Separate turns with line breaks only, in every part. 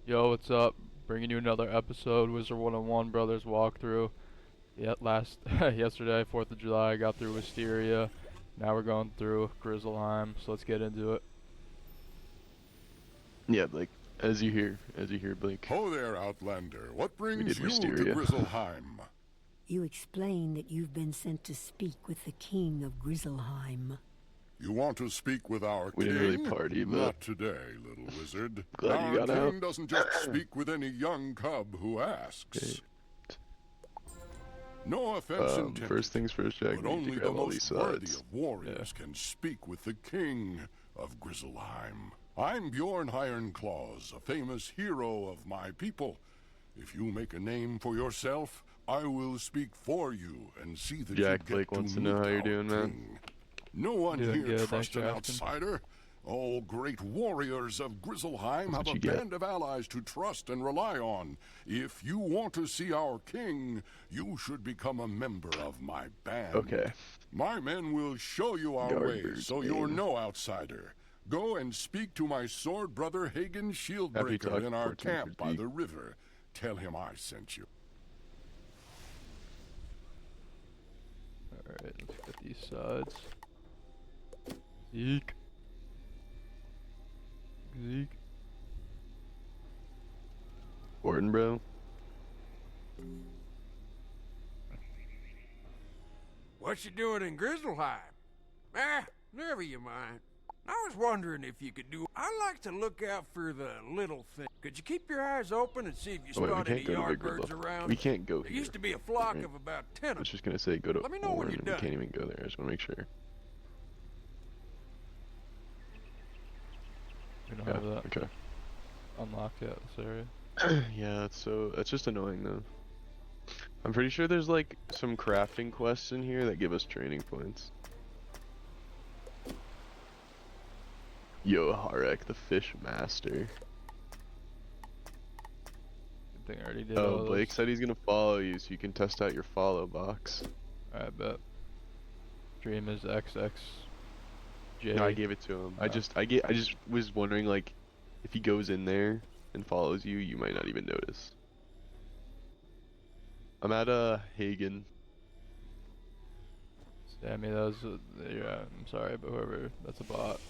Yo, what's up? Bringing you another episode, Wizard 101 Brothers walkthrough. Yeah, yesterday, 4th of July, I got through Wisteria. Now we're going through Grizzleheim, so let's get into it.
Yeah, like as you hear, Blake.
Ho there, Outlander. What
We
brings
did
you to
Wisteria.
Grizzleheim?
You explain that you've been sent to speak with the king of Grizzleheim.
You want to speak with our
We
king?
didn't really party, but
Not today, little wizard.
Glad you
Our
got out.
king doesn't just speak with any young cub who asks. No offense intended,
first things first, Jack.
but
We need
only
to
the
grab all these
most worthy
sides.
of warriors can speak with the king of Grizzleheim. I'm Bjorn Ironclaws, a famous hero of my people. If you make a name for yourself, I will speak for you and see that
Jack
you
Blake
get
wants
to
to know
meet
how you're
our
doing, man.
king. No one
Doing
here
good, thanks
trusts
for
an
asking.
outsider. All great warriors of Grizzleheim have
what
a
you get.
band of allies to trust and rely on. If you want to see our king, you should become a member of my band.
Okay.
My men will show you our
Guardbird's
ways, so you're
name.
no outsider. Go and speak to my sword brother Hagen
Happy
Shieldbreaker
talk,
in our
14
camp by
critique.
the river. Tell him I sent you.
Alright, let's get these sides. Zeke. Zeke.
Orton, bro.
What you doing in Grizzleheim? Never you mind. I was wondering if you could do. I like to look out for the little thing. Could you keep your eyes open and see if you
Oh, wait, we
spot any
can't go to Big
yardbirds
Riddle.
around?
We can't go
There
here.
used to be a flock
Right.
of about 10
I
of
was
them.
just gonna say go to
Let me know when
Orton.
you're
We
done.
can't even go there. I just wanna make sure.
We don't
Yeah.
have that
Okay.
unlocked yet, this area.
Yeah, that's just annoying though. I'm pretty sure there's like some crafting quests in here that give us training points. Yo, Harek, the fish master.
Good thing I already did all
Oh,
those.
Blake said he's gonna follow you so you can test out your follow box.
Alright, bet. Dream is XXJ.
No, I gave it to him. I
Oh.
just was wondering like if he goes in there and follows you, you might not even notice. I'm at Hagen.
Sammy, that was yeah, I'm sorry, but whoever, that's a bot.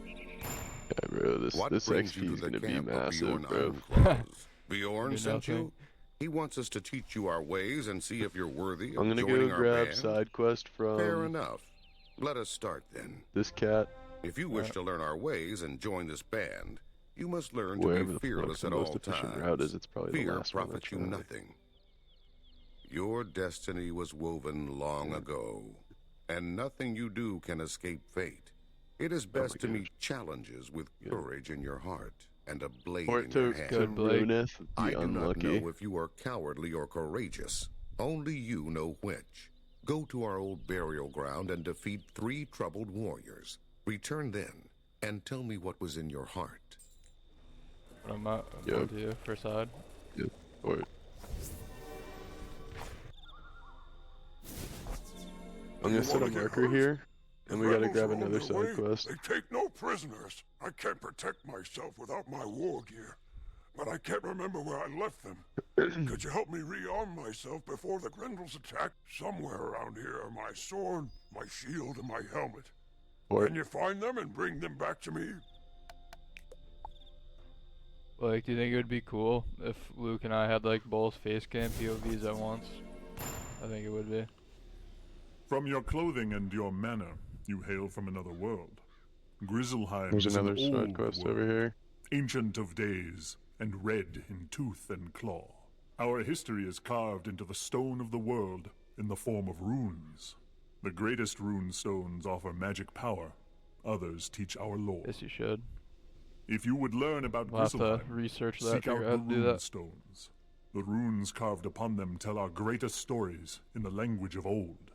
Yeah, bro, this
What
this
brings
XP
you
is
to the
gonna be
camp of
massive,
Bjorn
bro.
Ironclaws? Bjorn
Do
sent
nothing.
you? He wants us to teach you our ways and see if you're worthy of
I'm gonna
joining
go
our
grab
band.
side quest
Fair
from
enough. Let us start then.
this cat.
If you wish to learn our ways and join this band, you must learn to
Wherever
be
the
fearless
the
at
most
all
efficient
times.
route is, it's probably the
Fear
last one I
profits you
try.
nothing. Your destiny was woven long ago, and nothing you do can escape fate. It is best to
gosh.
meet challenges with
Yeah.
courage in your heart and a blade in your
Porto
hand.
Good, Blake.
Karoneth
I
the
do not
Unlucky.
know if you are cowardly or courageous. Only you know which. Go to our old burial ground and defeat 3 troubled warriors. Return then, and tell me what was in your heart.
I'm not
Yo.
going to you for side.
Yeah, or I'm gonna set a marker here, and we gotta grab another side quest.
They take no prisoners. I can't protect myself without my war gear. But I can't remember where I left them. Could you help me rearm myself before the Grendels attack? Somewhere around here are my sword, my shield, and my helmet.
Or
Can you find them and bring them back to me?
Like, do you think it would be cool if Luke and I had like both face cam POVs at once? I think it would be.
From your clothing and your manner, you hail from another world. Grizzleheim
there's
is an
another side
old
quest
world,
over here.
ancient of days, and red in tooth and claw. Our history is carved into the stone of the world in the form of runes. The greatest rune stones offer magic power. Others teach our lore.
Guess you should.
If you would learn about
We'll have to
Grizzleheim,
research that,
seek out
figure
the
out how to do
rune
that.
stones. The runes carved upon them tell our greatest stories in the language of old.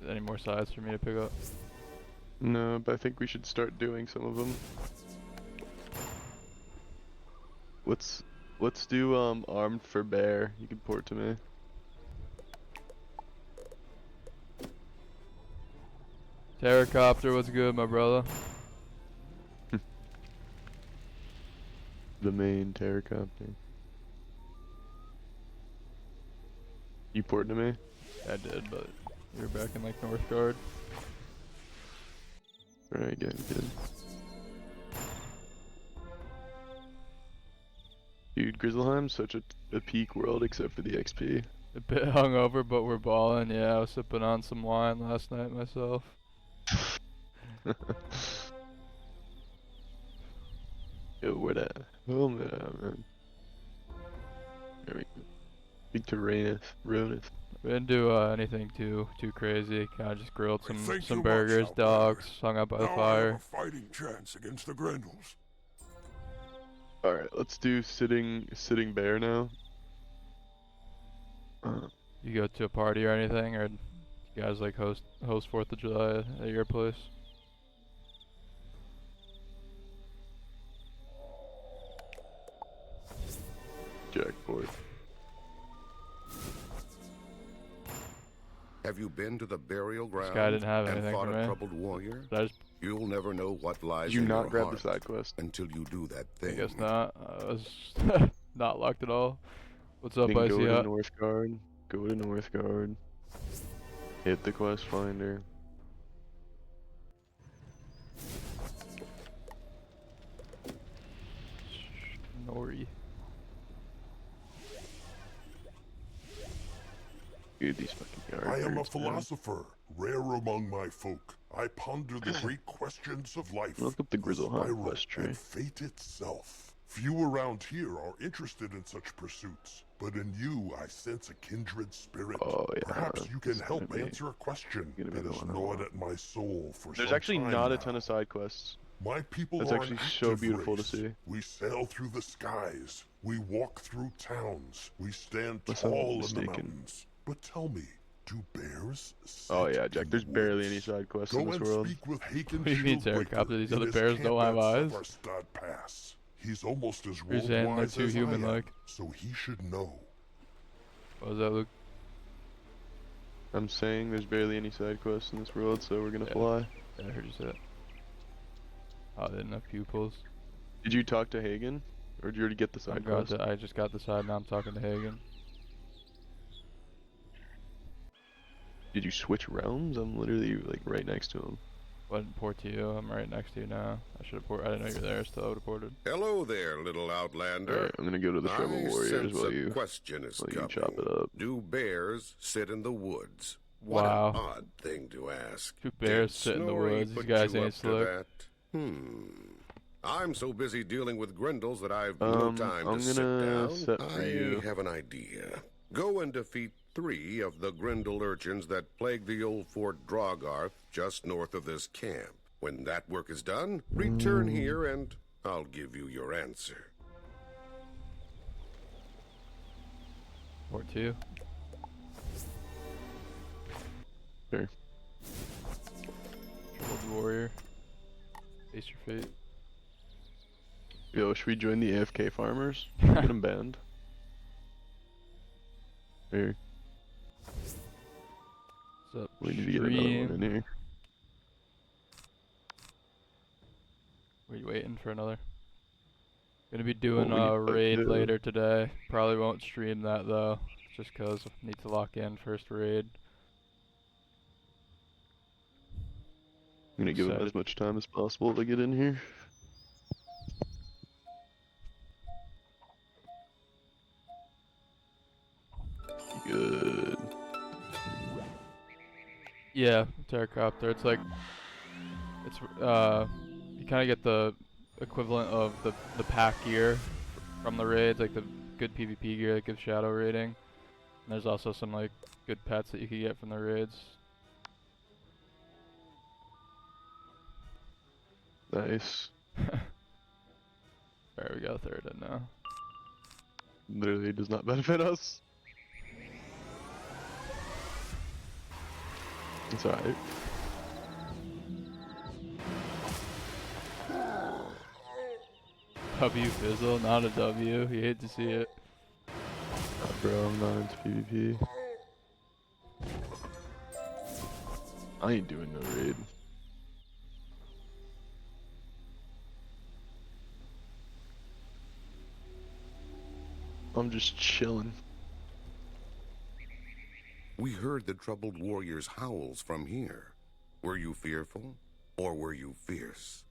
Any more sides for me to pick up?
No, but I think we should start doing some of them. What's let's do armed for bear. You can port to me.
Terracopter, what's good, my brother?
The main terracopter. You porting to me?
I did, but you're back in like Northgard.
Alright, good. Dude, Grizzleheim's such a peak world except for the XP.
A bit hungover, but we're balling. Yeah, I was sipping on some wine last night myself.
Yo, where that? Oh man. There we go. Big to Ronith.
We didn't do anything too crazy. Kind of just grilled
I think
some
you
burgers,
watch out,
dogs,
Barry.
hung out by the
Now I
fire.
have a fighting chance against the Grendels.
Alright, let's do sitting bear now.
You go to a party or anything, or you guys like host 4th of July at your place?
Jackport.
Have you been to the burial ground
guy didn't have
and
anything
fought
for
a
me.
troubled warrior?
Did I just,
You'll never know what lies
Did you
in
not
your
grab
heart
the side quest?
until you do that
I
thing.
guess not. I was not locked at all. What's up,
Then go
Icy
to
Hut?
Northgard. Go to Northgard. Hit the quest finder.
Nori.
Dude, these fucking
I am a
yards, man.
philosopher, rare among my folk. I ponder the great questions of life,
Look up the Grizzleheim
spiral,
quest tree.
and fate itself. Few around here are interested in such pursuits, but in you I sense a kindred spirit.
Oh, yeah,
Perhaps you can
it's
help
gonna be-
answer a question
gonna be
that
the
has
one I
gnawed
want.
at my soul for
There's
some
actually
time
not a
now.
ton of side quests.
My people
That's
are
actually
an
so
active
beautiful to
race.
see.
We sail through the skies. We walk through towns. We stand
Unless I'm
tall in the
mistaken.
mountains. But tell me, do bears
Oh
sit
yeah,
in
Jack,
the
there's barely any
woods?
side quests
Go
in this
and
world.
speak with Haken
What do you mean,
Shieldbreaker
Terracopter? These
in
other
his
bears don't have
camp at
eyes?
Severstad Pass. He's almost as
You're saying they're
world-wise
too
as I am,
human-like?
so he should know.
What was that, Luke?
I'm saying there's barely any side quests in this world, so we're gonna
Yeah.
fly.
Yeah, I heard you say it. Oh, they didn't have pupils.
Did you talk to Hagen? Or did you already get the side quest?
I just got the side, now I'm talking to Hagen.
Did you switch realms? I'm literally like right next to him.
Wouldn't port to you, I'm right next to you now. I should have ported, I didn't know you were there, still I would have ported.
Hello there, little outlander.
Alright, I'm gonna go to the Tribal
I
Warriors
sense
while
a
you
question is
coming.
coming.
Chop it up.
Do bears sit in the woods? What
Wow.
an odd thing to ask.
Two bears
Did
sit in the
Snorri
woods, these
put
guys
you
ain't
up to
slick.
that? I'm so busy dealing with Grendels that I've no time
I'm
to sit
gonna
down.
set for
I
you.
have an idea. Go and defeat 3 of the Grendel urchins that plague the old Fort Drogarth just north of this camp. When that work is done, return here and I'll give you your answer.
Port to you.
Sure.
Troubled warrior. Face your fate.
Yo, should we join the AFK farmers? Get them banned. Here,
What's up,
we need to get another
stream?
one in here.
Were you waiting for another? Gonna be doing
What were you
a
about to
raid
do?
later today. Probably won't stream that though, just cause I need to lock in first raid.
I'm gonna give them
Excited.
as much time as possible to get in here. Good.
Yeah, Terracopter. It's like, it's you kind of get the equivalent of the pack gear from the raids, like the good PvP gear that gives shadow rating. And there's also some like good pets that you can get from the raids.
Nice.
Alright, we got a third in now.
Literally does not benefit us. It's alright.
W fizzle, not a W. You hate to see it.
Bro, I'm not into PvP. I ain't doing no raid. I'm just chilling.
We heard the troubled warrior's howls from here. Were you fearful, or were you fierce?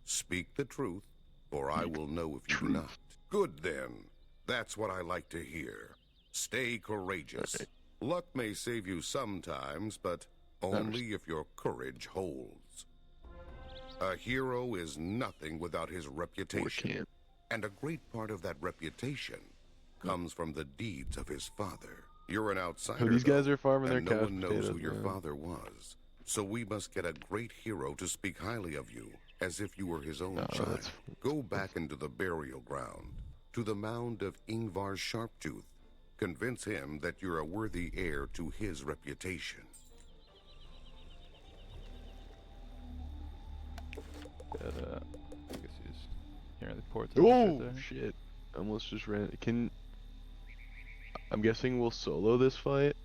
Speak the truth, for I will know if you do not. Good then. That's what I like to hear. Stay courageous.
Okay.
Luck may save you sometimes, but only if your courage holds. A hero is nothing without his reputation.
can't.
And a great part of that reputation comes from the deeds of his father. You're an outsider.
These guys
though,
are farming their
and no
couch
one knows who
potatoes,
your
man.
father was. So we must get a great hero to speak highly of you, as if you were his own child.
that's-
Go back into the burial ground, to the mound of Ingvar Sharptooth. Convince him that you're a worthy heir to his reputation.
But, I guess he's hearing the port.
Oh shit! I almost just ran. I'm guessing we'll solo this fight.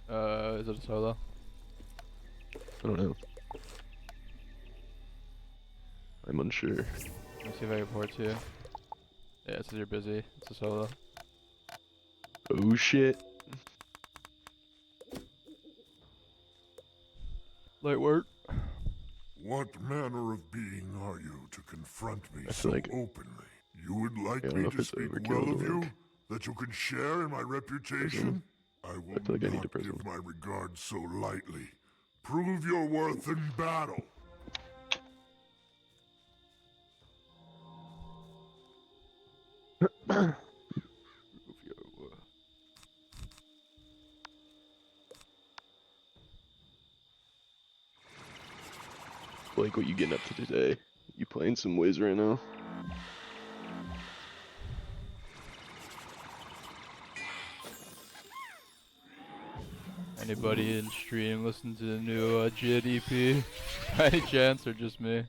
Is it a solo?
I don't know. I'm unsure.
Let me see if I can port to you. Yeah, it says you're busy. It's a solo.
Oh shit! Light work.
What manner of being are you to confront me
I
so
feel like-
openly? You would like
I don't
me
know if
to
it's
speak
overkill
well
to
of you?
like-
That you can share in my reputation? I will
feel like I need
not
to prison.
give my regards so lightly. Prove your worth in battle.
Blake, what you getting up to today? You playing some Wiz right now?
Anybody in stream listen to the new JIT EP? By any chance, or just me?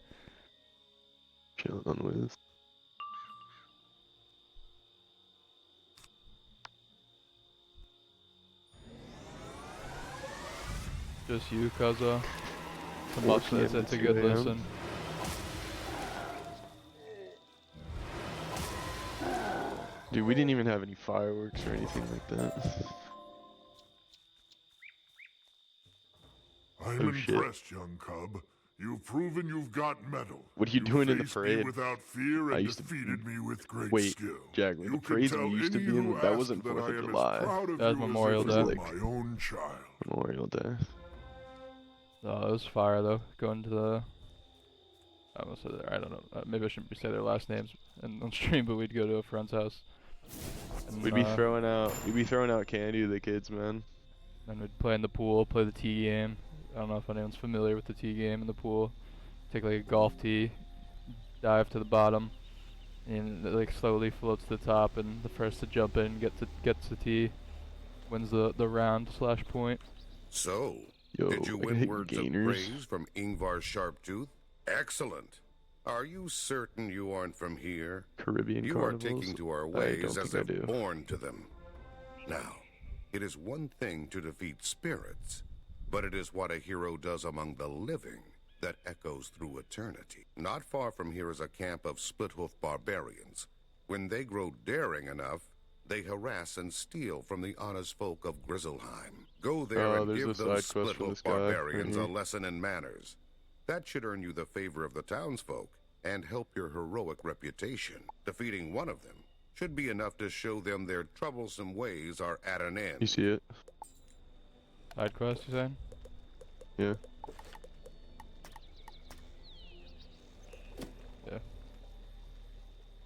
Chilling on Wiz.
Just you, Kaza? Come
Or
up to this,
PM
it's a
at
good
2 a.m.
listen.
Dude, we didn't even have any fireworks or anything like that.
I'm
Oh, shit.
impressed, young cub. You've proven you've got mettle.
What are you doing in the
faced me
parade?
without fear
I
and
used to-
defeated me with great
Wait,
skill.
Jack, the
You can
parades we
tell
used to
any
be in,
who
that
ask
wasn't
that
4th
I
of
am as
July.
proud of
That was
you as
Memorial
if you
Day.
were my own child.
Memorial Day.
Oh, it was fire though. Going to the. I almost said there. I don't know. Maybe I shouldn't say their last names on stream, but we'd go to a friend's house. And,
We'd be throwing out candy to the kids, man.
Then we'd play in the pool, play the tee game. I don't know if anyone's familiar with the tee game in the pool. Take like a golf tee, dive to the bottom, and it like slowly floats to the top, and the first to jump in gets the tee, wins the round / point.
So,
Yo,
did you
I
win
hate
words
gainers.
of praise from Ingvar Sharptooth? Excellent. Are you certain you aren't from here?
Caribbean
You are
carnivals.
taking to our
I
ways
don't
as
think I
if
do.
born to them. Now, it is one thing to defeat spirits, but it is what a hero does among the living that echoes through eternity. Not far from here is a camp of split-hoof barbarians. When they grow daring enough, they harass and steal from the honest folk of Grizzleheim. Go there
Oh,
and
there's
give
a side
those
quest for
split-hoof
this guy right
barbarians a
here.
lesson in manners. That should earn you the favor of the townsfolk and help your heroic reputation. Defeating one of them should be enough to show them their troublesome ways are at an end.
You see it?
Side quest, you saying?
Yeah.
Yeah.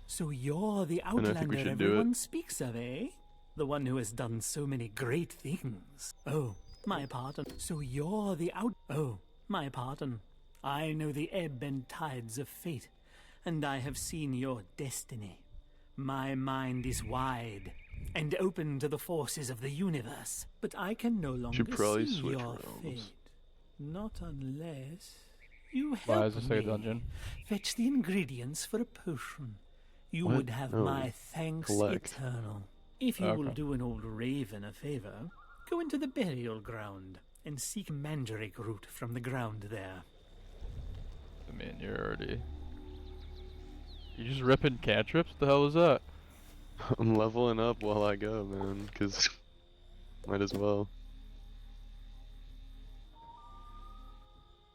So you're the
I think we
outlander
should do
everyone
it.
speaks of, eh? The one who has done so many great things. Oh, my pardon. So you're the Oh, my pardon. I know the ebb and tides of fate, and I have seen your destiny. My mind is wide and open to the forces of the universe, but I can no longer
Should probably
see
switch
your
realms.
fate. Not unless... You
Why
help
is this like a
me
dungeon?
fetch the ingredients for a potion. You
What?
would have
Oh,
my thanks
collect.
eternal. If you will
Okay.
do an old raven a favor, go into the burial ground and seek mandrake root from the ground there.
I mean, you're already... You just ripping cantrips? What the hell was that?
I'm leveling up while I go, man, cause might as well.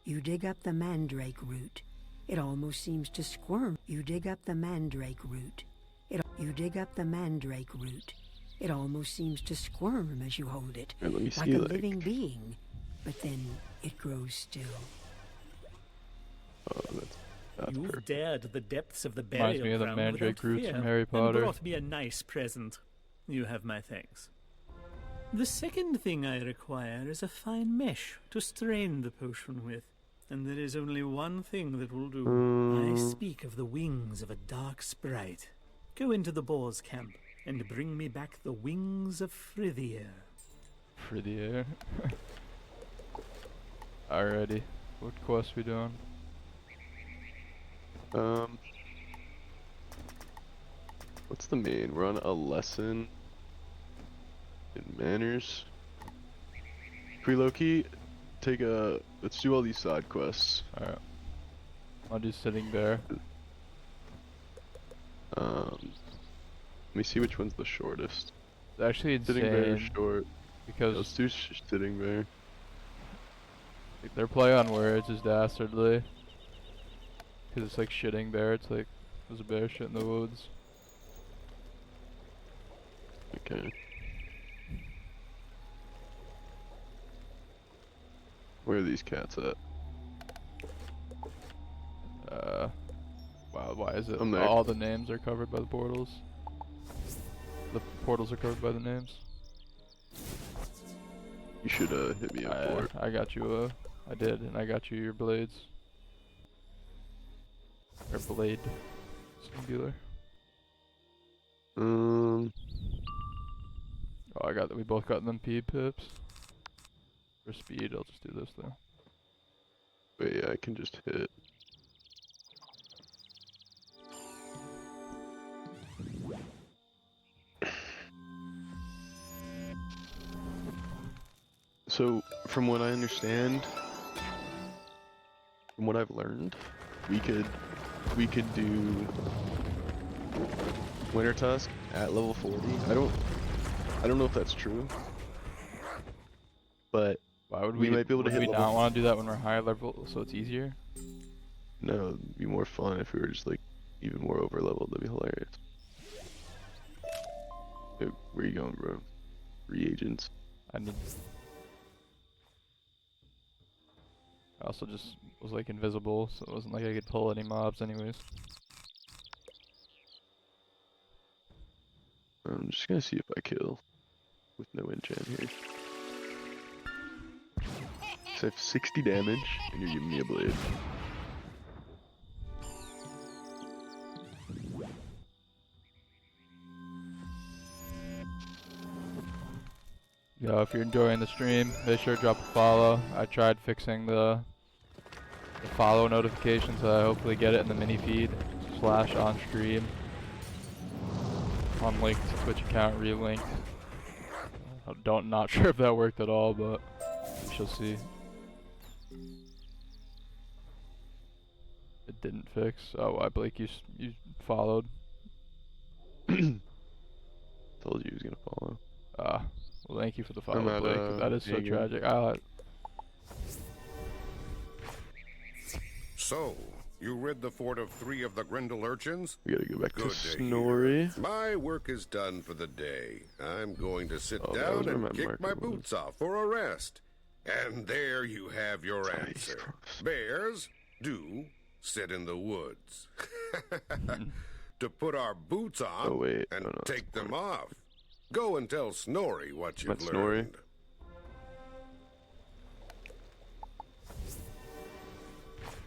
You dig up the mandrake root. It almost seems to squirm. You dig up the mandrake root. You dig up the mandrake root. It almost seems to squirm as you hold it,
Here, let me
like
see,
a
like,
living being. But then it grows still.
oh, that's
You've
perfect.
dared the depths of the
Reminds
burial
me of the
ground
mandrake
without
roots
fear,
from Harry
and
Potter.
brought me a nice present. You have my thanks. The second thing I require is a fine mesh to strain the potion with, and there is only one thing that will do. I speak of the wings of a dark sprite. Go into the boar's camp and bring me back the wings of Frithier.
For the air. Alrighty. What quest we doing?
What's the main? We're on a lesson in manners. Pre-Loki, let's do all these side quests.
Alright. I'll do sitting there.
Let me see which one's the shortest.
It's actually
Sitting bear
insane
short.
because
Let's do sitting bear.
their play on words is dastardly. Cause it's like shitting bear. It's like there's a bear shit in the woods.
Okay. Where are these cats at?
Wow. Why is it?
I'm there.
All the names are covered by the portals. The portals are covered by the names.
You should hit me up for it.
I got you. I did, and I got you your blades. Or blade. Singular. Oh, I got that. We both got them P pips. For speed, I'll just do this though.
Wait, yeah, I can just hit. So, from what I understand, from what I've learned, we could do Winter Tusk at level 40. I don't know if that's true, but
Why would
we might be able to
would
hit
we
level
not want to do that when we're high level so it's easier?
no, it'd be more fun if we were just like even more over leveled. That'd be hilarious. Hey, where you going, bro? Reagents.
I also just was like invisible, so it wasn't like I could pull any mobs anyways.
I'm just gonna see if I kill with no enchant here. So I have 60 damage, and you're giving me a blade.
Yo, if you're enjoying the stream, make sure to drop a follow. I tried fixing the follow notifications, so I hopefully get it in the mini feed / on stream. Unlinked Twitch account relinked. Not sure if that worked at all, but we shall see. It didn't fix. Oh, why, Blake? You followed.
Told you he was gonna follow.
Well, thank you for the
I'm
follow,
at,
Blake. 'Cause that is so
Hagen.
tragic.
So, you rid the fort of 3 of the Grendel urchins?
We gotta go back
Good
to
to
Snorri.
My work is done for the day. I'm going to sit
Oh, that
down
was where
and
my
kick my
marker was.
boots off for a rest. And there you have your
Jesus
answer.
Christ.
Bears do sit in the woods. To put our boots on
Oh, wait.
and
Oh, no,
take
that's
them off. Go and tell Snorri what you've
That's Snorri.
learned.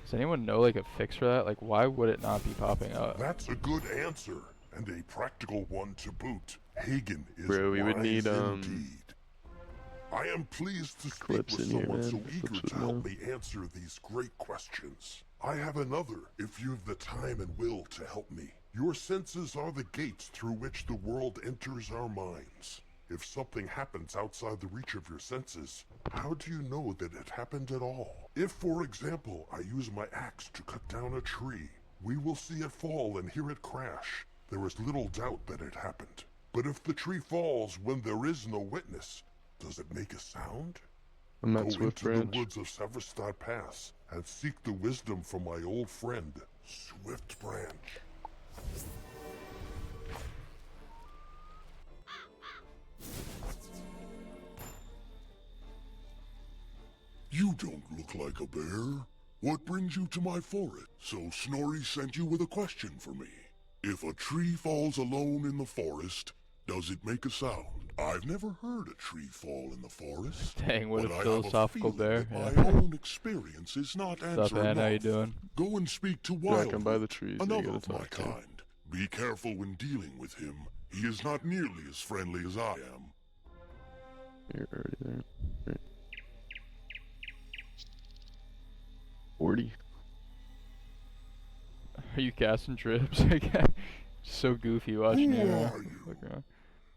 Does anyone know like a fix for that? Like, why would it not be popping up?
That's a good answer, and a practical one to boot. Hagen is
Bro, we would
wise
need,
indeed.
I am pleased to speak
Clips
with
in here,
someone
man.
so
Clips
eager
would
to help
know.
me answer these great questions. I have another, if you've the time and will to help me. Your senses are the gates through which the world enters our minds. If something happens outside the reach of your senses, how do you know that it happened at all? If, for example, I use my axe to cut down a tree, we will see it fall and hear it crash. There is little doubt that it happened. But if the tree falls when there is no witness, does it make a sound?
I'm
Go
at Swift
into
Branch.
the woods of Severstad Pass and seek the wisdom from my old friend, Swift Branch. You don't look like a bear. What brings you to my forest? So Snorri sent you with a question for me. If a tree falls alone in the forest, does it make a sound? I've never heard a tree fall in the forest.
Dang, what a
but I have
philosophical
feeling
bear.
that
Yeah.
my own experience is not
What's up,
answer
Ann? How you
enough.
doing?
Go and speak to
Yeah, I come by the
Wildroot,
trees that you
another
gotta
of my
talk to.
kind. Be careful when dealing with him. He is not nearly as friendly as I am.
You're already there. Right. 40.
Are you casting trips? So goofy watching
Who
you.
are you?
Look around.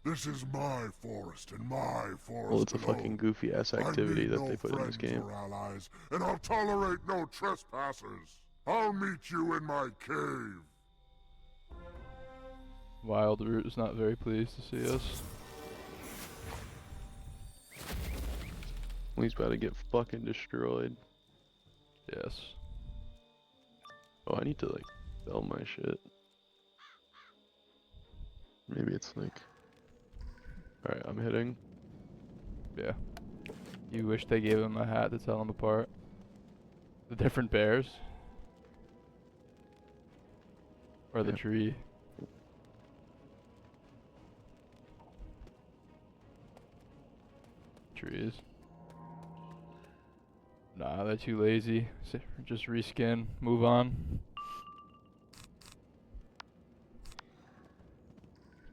This is my forest and my forest
Well, it's a
alone.
fucking goofy ass
I
activity
need
that
no
they put in this
friends
game.
or allies, and I'll tolerate no trespassers. I'll meet you in my cave.
Wildroot is not very pleased to see us.
Well, he's about to get fucking destroyed.
Yes.
Oh, I need to like sell my shit. Maybe it's like. Alright, I'm hitting.
Yeah. You wish they gave him a hat to tell them apart. The different bears? Or the
Yeah.
tree? Trees. Nah, they're too lazy. Just reskin, move on.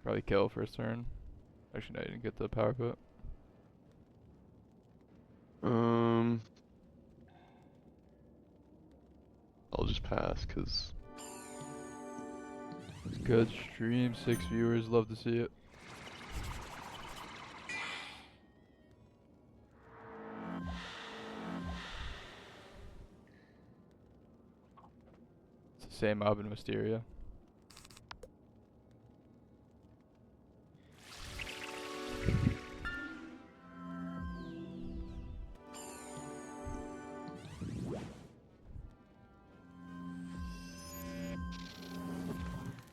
Probably kill first turn. Actually, no, you didn't get the power put.
I'll just pass, cause
Good stream, 6 viewers, love to see it. It's the same mob in Mysteria.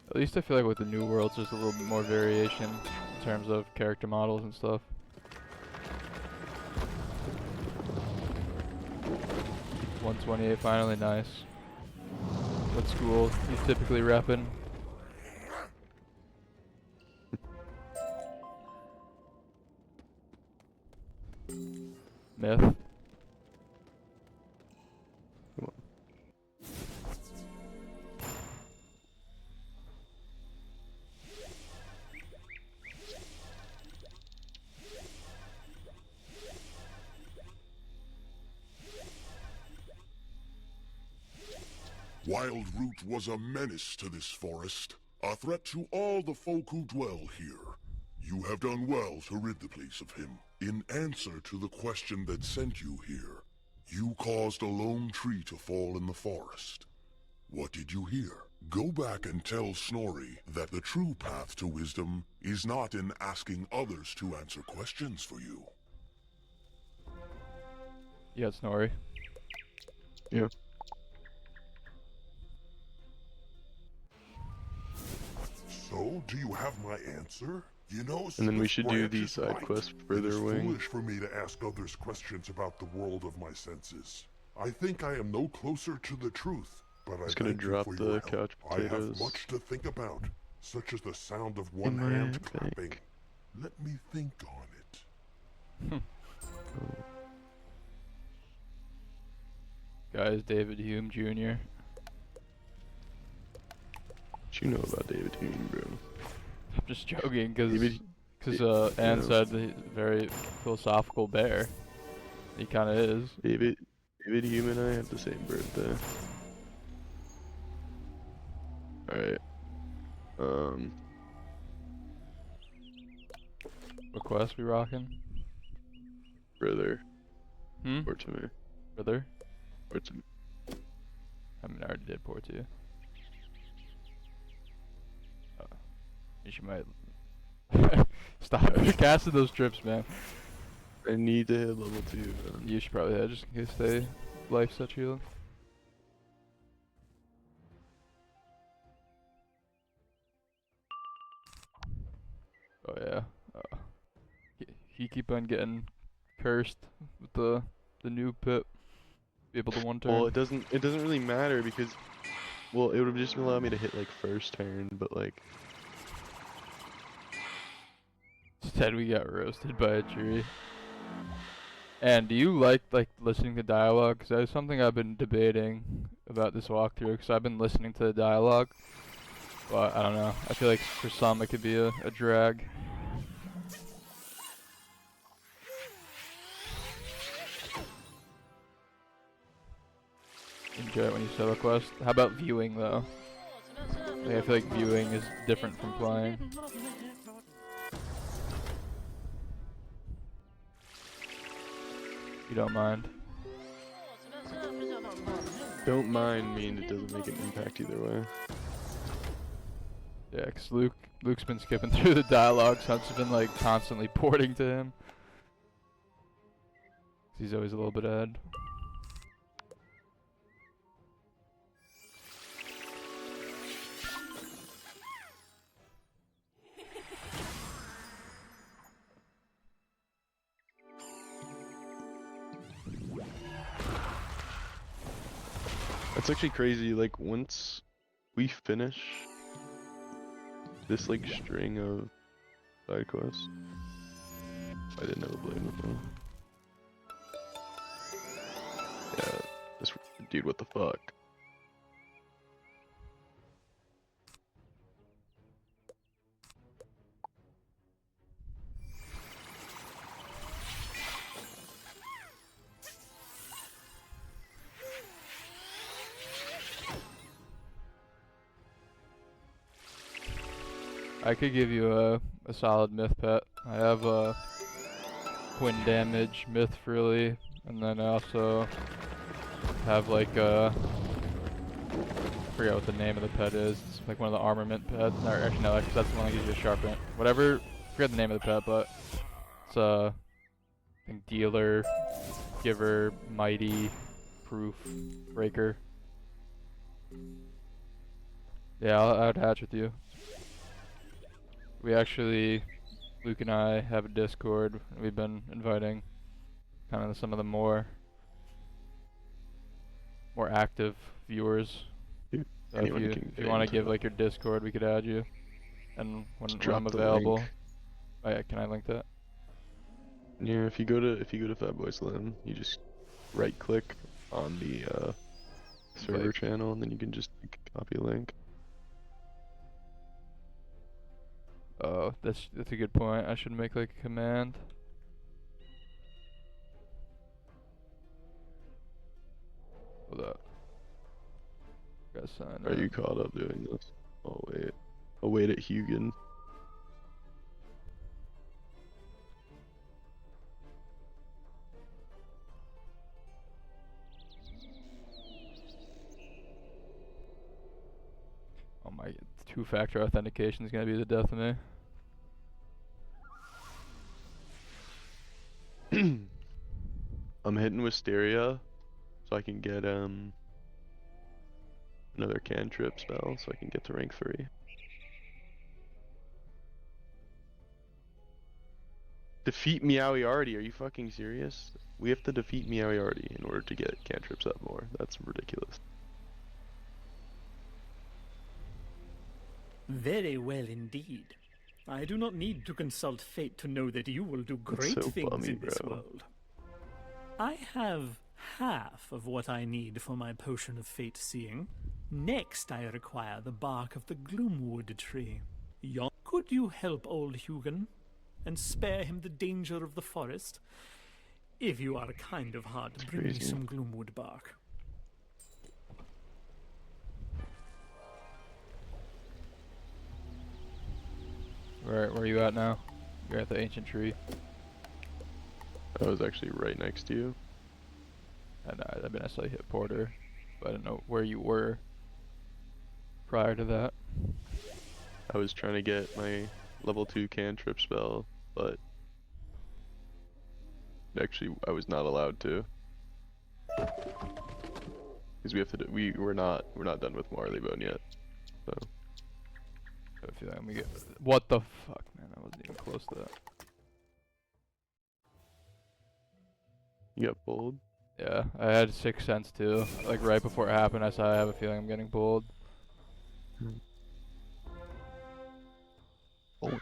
At least I feel like with the new worlds there's a little bit more variation in terms of character models and stuff. $128 finally, nice. What school you typically reppin'? Myth.
Wildroot was a menace to this forest, a threat to all the folk who dwell here. You have done well to rid the place of him. In answer to the question that sent you here, you caused a lone tree to fall in the forest. What did you hear? Go back and tell Snorri that the true path to wisdom is not in asking others to answer questions for you.
You got Snorri.
yeah.
So, do you have my answer? You know,
And then we
Swift
should do
Branch
the
is
side
right.
quest
It
further
is
away.
foolish for me to ask others questions about the world of my senses. I think I am no closer to the truth, but I
Just gonna
thank you
drop
for
the
your help.
couch
I have
potatoes
much to think about, such as the sound of one
my
hand
bank.
clapping. Let me think on it.
Guys, David Hume Jr.
What you know about David Hume, bro?
I'm just joking because Because Anne
know.
said that he's a very philosophical bear. He kind of is.
David Hume and I have the same birthday. Alright.
What quest we rocking?
Brother.
Hmm?
Or to me.
Brother?
Or to me.
I mean, I already did pour to you. You might stop casting those trips, man.
I need to hit level 2, man.
You should probably hit just in case they life set healing. Oh yeah. He keep on getting cursed with the new pip. Be able to one turn.
Well, it doesn't really matter because, well, it would just allow me to hit like first turn, but like.
Instead, we got roasted by a tree. And do you like listening to dialogue? Because that's something I've been debating about this walkthrough. Because I've been listening to the dialogue, but I don't know. I feel like for some it could be a drag. Enjoy it when you solo quest. How about viewing though? Like, I feel like viewing is different from playing. You don't mind?
Don't mind mean it doesn't make an impact either way.
Yeah, cause Luke's been skipping through the dialogue, so I've just been like constantly porting to him. He's always a little bit ahead.
That's actually crazy. Like once we finish this like string of side quests, I didn't have a blade with them. Yeah, this dude, what the fuck?
I could give you a solid myth pet. I have a Quinn damage myth Frilly, and then I also have like I forget what the name of the pet is. It's like one of the armament pets. Or actually no, that's the one that gives you a sharpness. Whatever, forget the name of the pet, but it's I think dealer, giver, mighty, proof, breaker. Yeah, I would hatch with you. We actually, Luke and I have a Discord. We've been inviting kind of some of the more active viewers.
Dude,
So if you want to give like your Discord, we could add you. And when I'm available, oh yeah, can I link that?
Yeah, if you go to Fatboy Slim, you just right click on the server channel, and then you can just copy link.
Oh, that's a good point. I should make like a command. Hold up. Gotta sign
Are you caught up doing this? Oh wait. I'll wait at Hugin.
Oh my, two-factor authentication is gonna be the death of me.
I'm hitting Wisteria, so I can get another cantrip spell, so I can get to rank 3. Defeat Meowiarty, are you fucking serious? We have to defeat Meowiarty in order to get cantrips up more. That's ridiculous.
Very well indeed. I do not need to consult fate to know that you will do great
so
things
bummy,
in this
bro.
world. I have half of what I need for my potion of fate seeing. Next, I require the bark of the Gloomwood tree. Could you help old Hugin? and spare him the danger of the forest. If you are kind of heart, bring me
crazy.
some gloomwood bark.
Where are you at now? You're at the ancient tree.
I was actually right next to you.
And I mean, I saw you hit Porter, but I didn't know where you were prior to that.
I was trying to get my level 2 cantrip spell, but actually I was not allowed to. Because we have to we're not done with Marleybone yet. So
I feel like we get. What the fuck, man? I wasn't even close to that.
you got pulled.
Yeah, I had 6th sense too. Like right before it happened, I said I have a feeling I'm getting pulled.
Oh.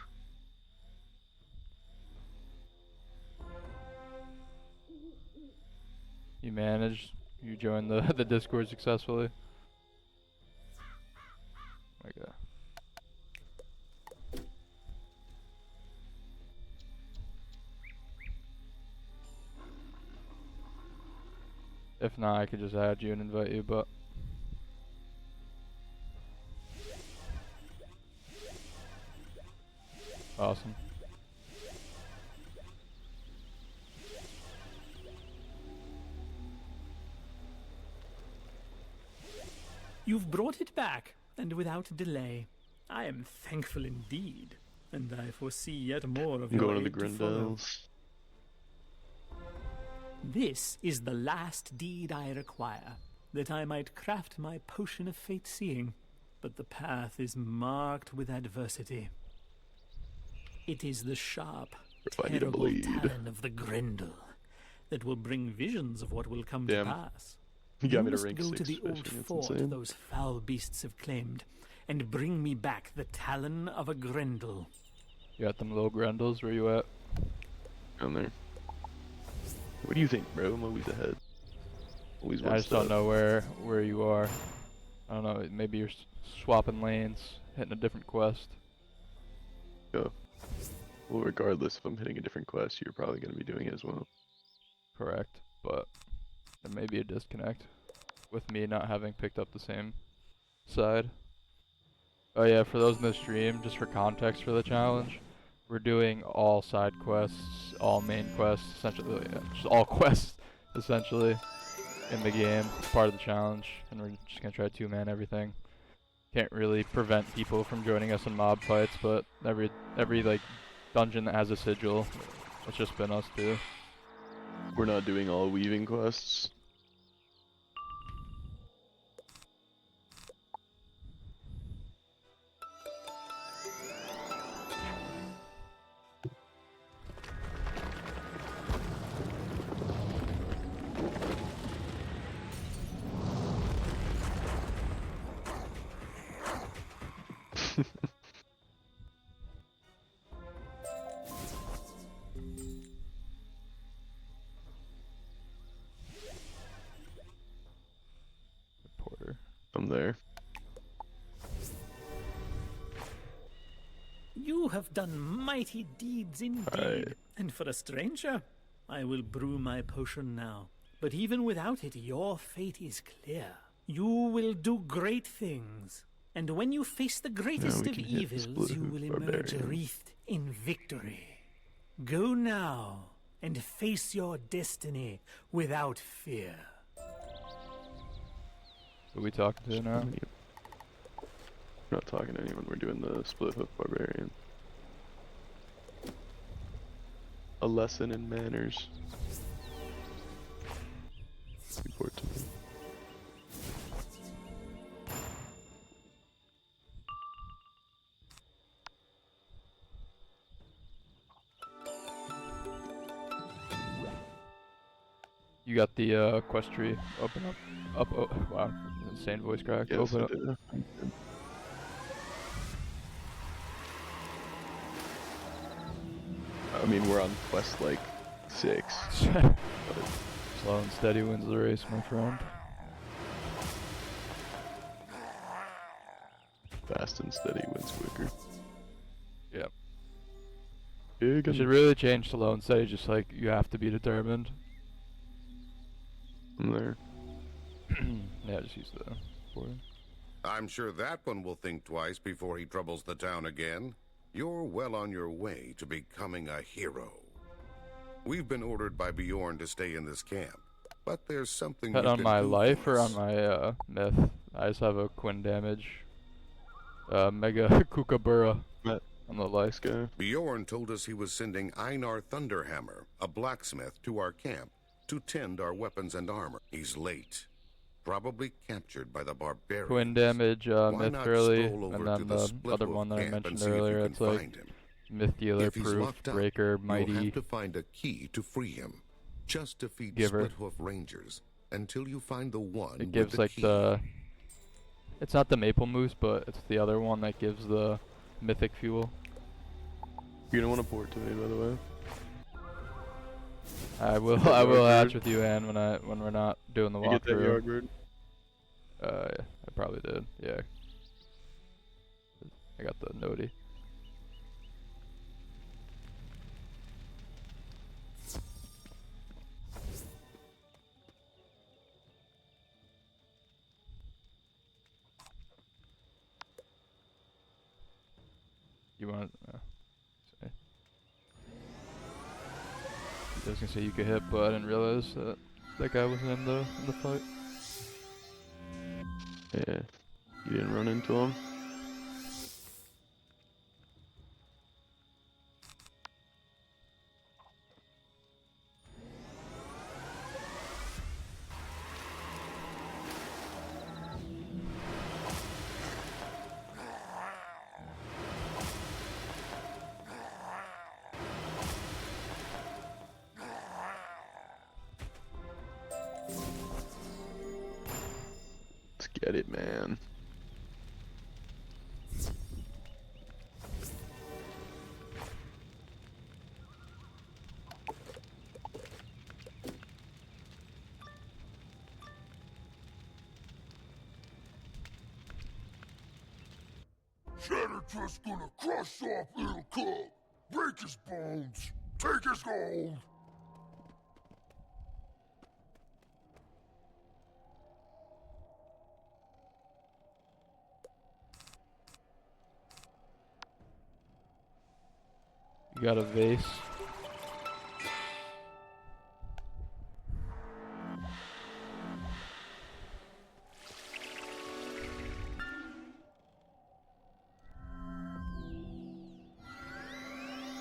You managed. You joined the the Discord successfully. Okay. If not, I could just add you and invite you, but awesome.
You've brought it back, and without delay. I am thankful indeed, and I foresee yet more of
I'm
your
going to the
aid to follow.
Grindels.
This is the last deed I require, that I might craft my potion of fate seeing, but the path is marked with adversity. It is the sharp,
If I need a
terrible
blade.
talon of the Grendel that will bring visions of what will come
Damn.
to pass.
You got me to
must
rank
go
6
to the old
fishing, it's
fort
insane.
those foul beasts have claimed, and bring me back the talon of a Grendel.
You got them little Grendels. Where you at?
Down there. What do you think, bro? I'm always ahead. Always
I
one
just don't
step.
know where you are. I don't know. Maybe you're swapping lanes, hitting a different quest.
Well, regardless, if I'm hitting a different quest, you're probably going to be doing it as well.
Correct, but there may be a disconnect with me not having picked up the same side. Oh yeah, for those in the stream, just for context for the challenge, we're doing all side quests, all main quests, essentially, yeah, just all quests, essentially, in the game, as part of the challenge, and we're just gonna try 2-man everything. Can't really prevent people from joining us in mob fights, but every like dungeon that has a sigil, it's just been us two.
We're not doing all weaving quests.
Porter.
I'm there.
You have done mighty deeds indeed,
Aye.
and for a stranger, I will brew my potion now. But even without it, your fate is clear. You will do great things, and when you face the greatest
we
of
can hit the
evils, you
Split-Hoof
will emerge
Barbarian.
wreathed in victory. Go now, and face your destiny without fear.
Who we talking to now?
We're not talking to anyone, we're doing the Split-Hoof Barbarian. A lesson in manners. Report to me.
You got the quest tree. Open up. Oh, wow, insane voice crack.
Yes,
Open
I
up.
did. I mean, we're on quest like 6.
Slow and steady wins the race, my friend.
Fast and steady wins quicker.
Yep. They
Hagen.
should really change to Lone City, just like, you have to be determined.
I'm there.
Yeah, just use the board.
I'm sure that one will think twice before he troubles the town again. You're well on your way to becoming a hero. We've been ordered by Bjorn to stay in this camp, but there's something
Pet
you
on
can
my
do
life
for
or
us.
on my myth? I just have a Quinn damage. Mega Kookaburra
Met
on the life.
this guy.
Bjorn told us he was sending Einar Thunderhammer, a blacksmith, to our camp to tend our weapons and armor. He's late. Probably captured by the barbarians.
Quinn damage,
Why
myth
not
early,
stroll over
and
to
then
the
the
Split
other
Wolf
one that I
camp and
mentioned
see if you
earlier,
can
it's like
find him.
myth dealer,
If he's
proof,
locked up,
breaker,
you'll
mighty,
have to find a key to free him. Just defeat
Giver.
Splithoof Rangers until you find the one
it
with
gives
the
like
key.
the, it's not the maple moose, but it's the other one that gives the mythic fuel.
You're gonna want to port to me, by the way.
I will
Get that
I will hatch
Yardbird.
with you, Ann, when we're not doing the
You get that
walkthrough.
Yardbird?
I probably did, yeah. I got the noti. You want? Say. I was gonna say you could hit, but I didn't realize that that guy was in the fight.
Yeah. You didn't run into him? Let's get it, man.
Shattertrust's gonna crush off little cub, break his bones, take his gold.
You got a vase.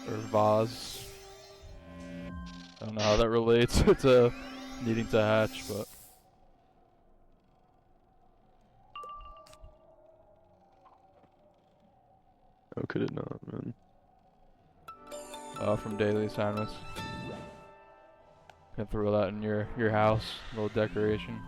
Or vase. I don't know how that relates to needing to hatch, but
How could it not, man?
from daily assignments. Can throw that in your house, little decoration.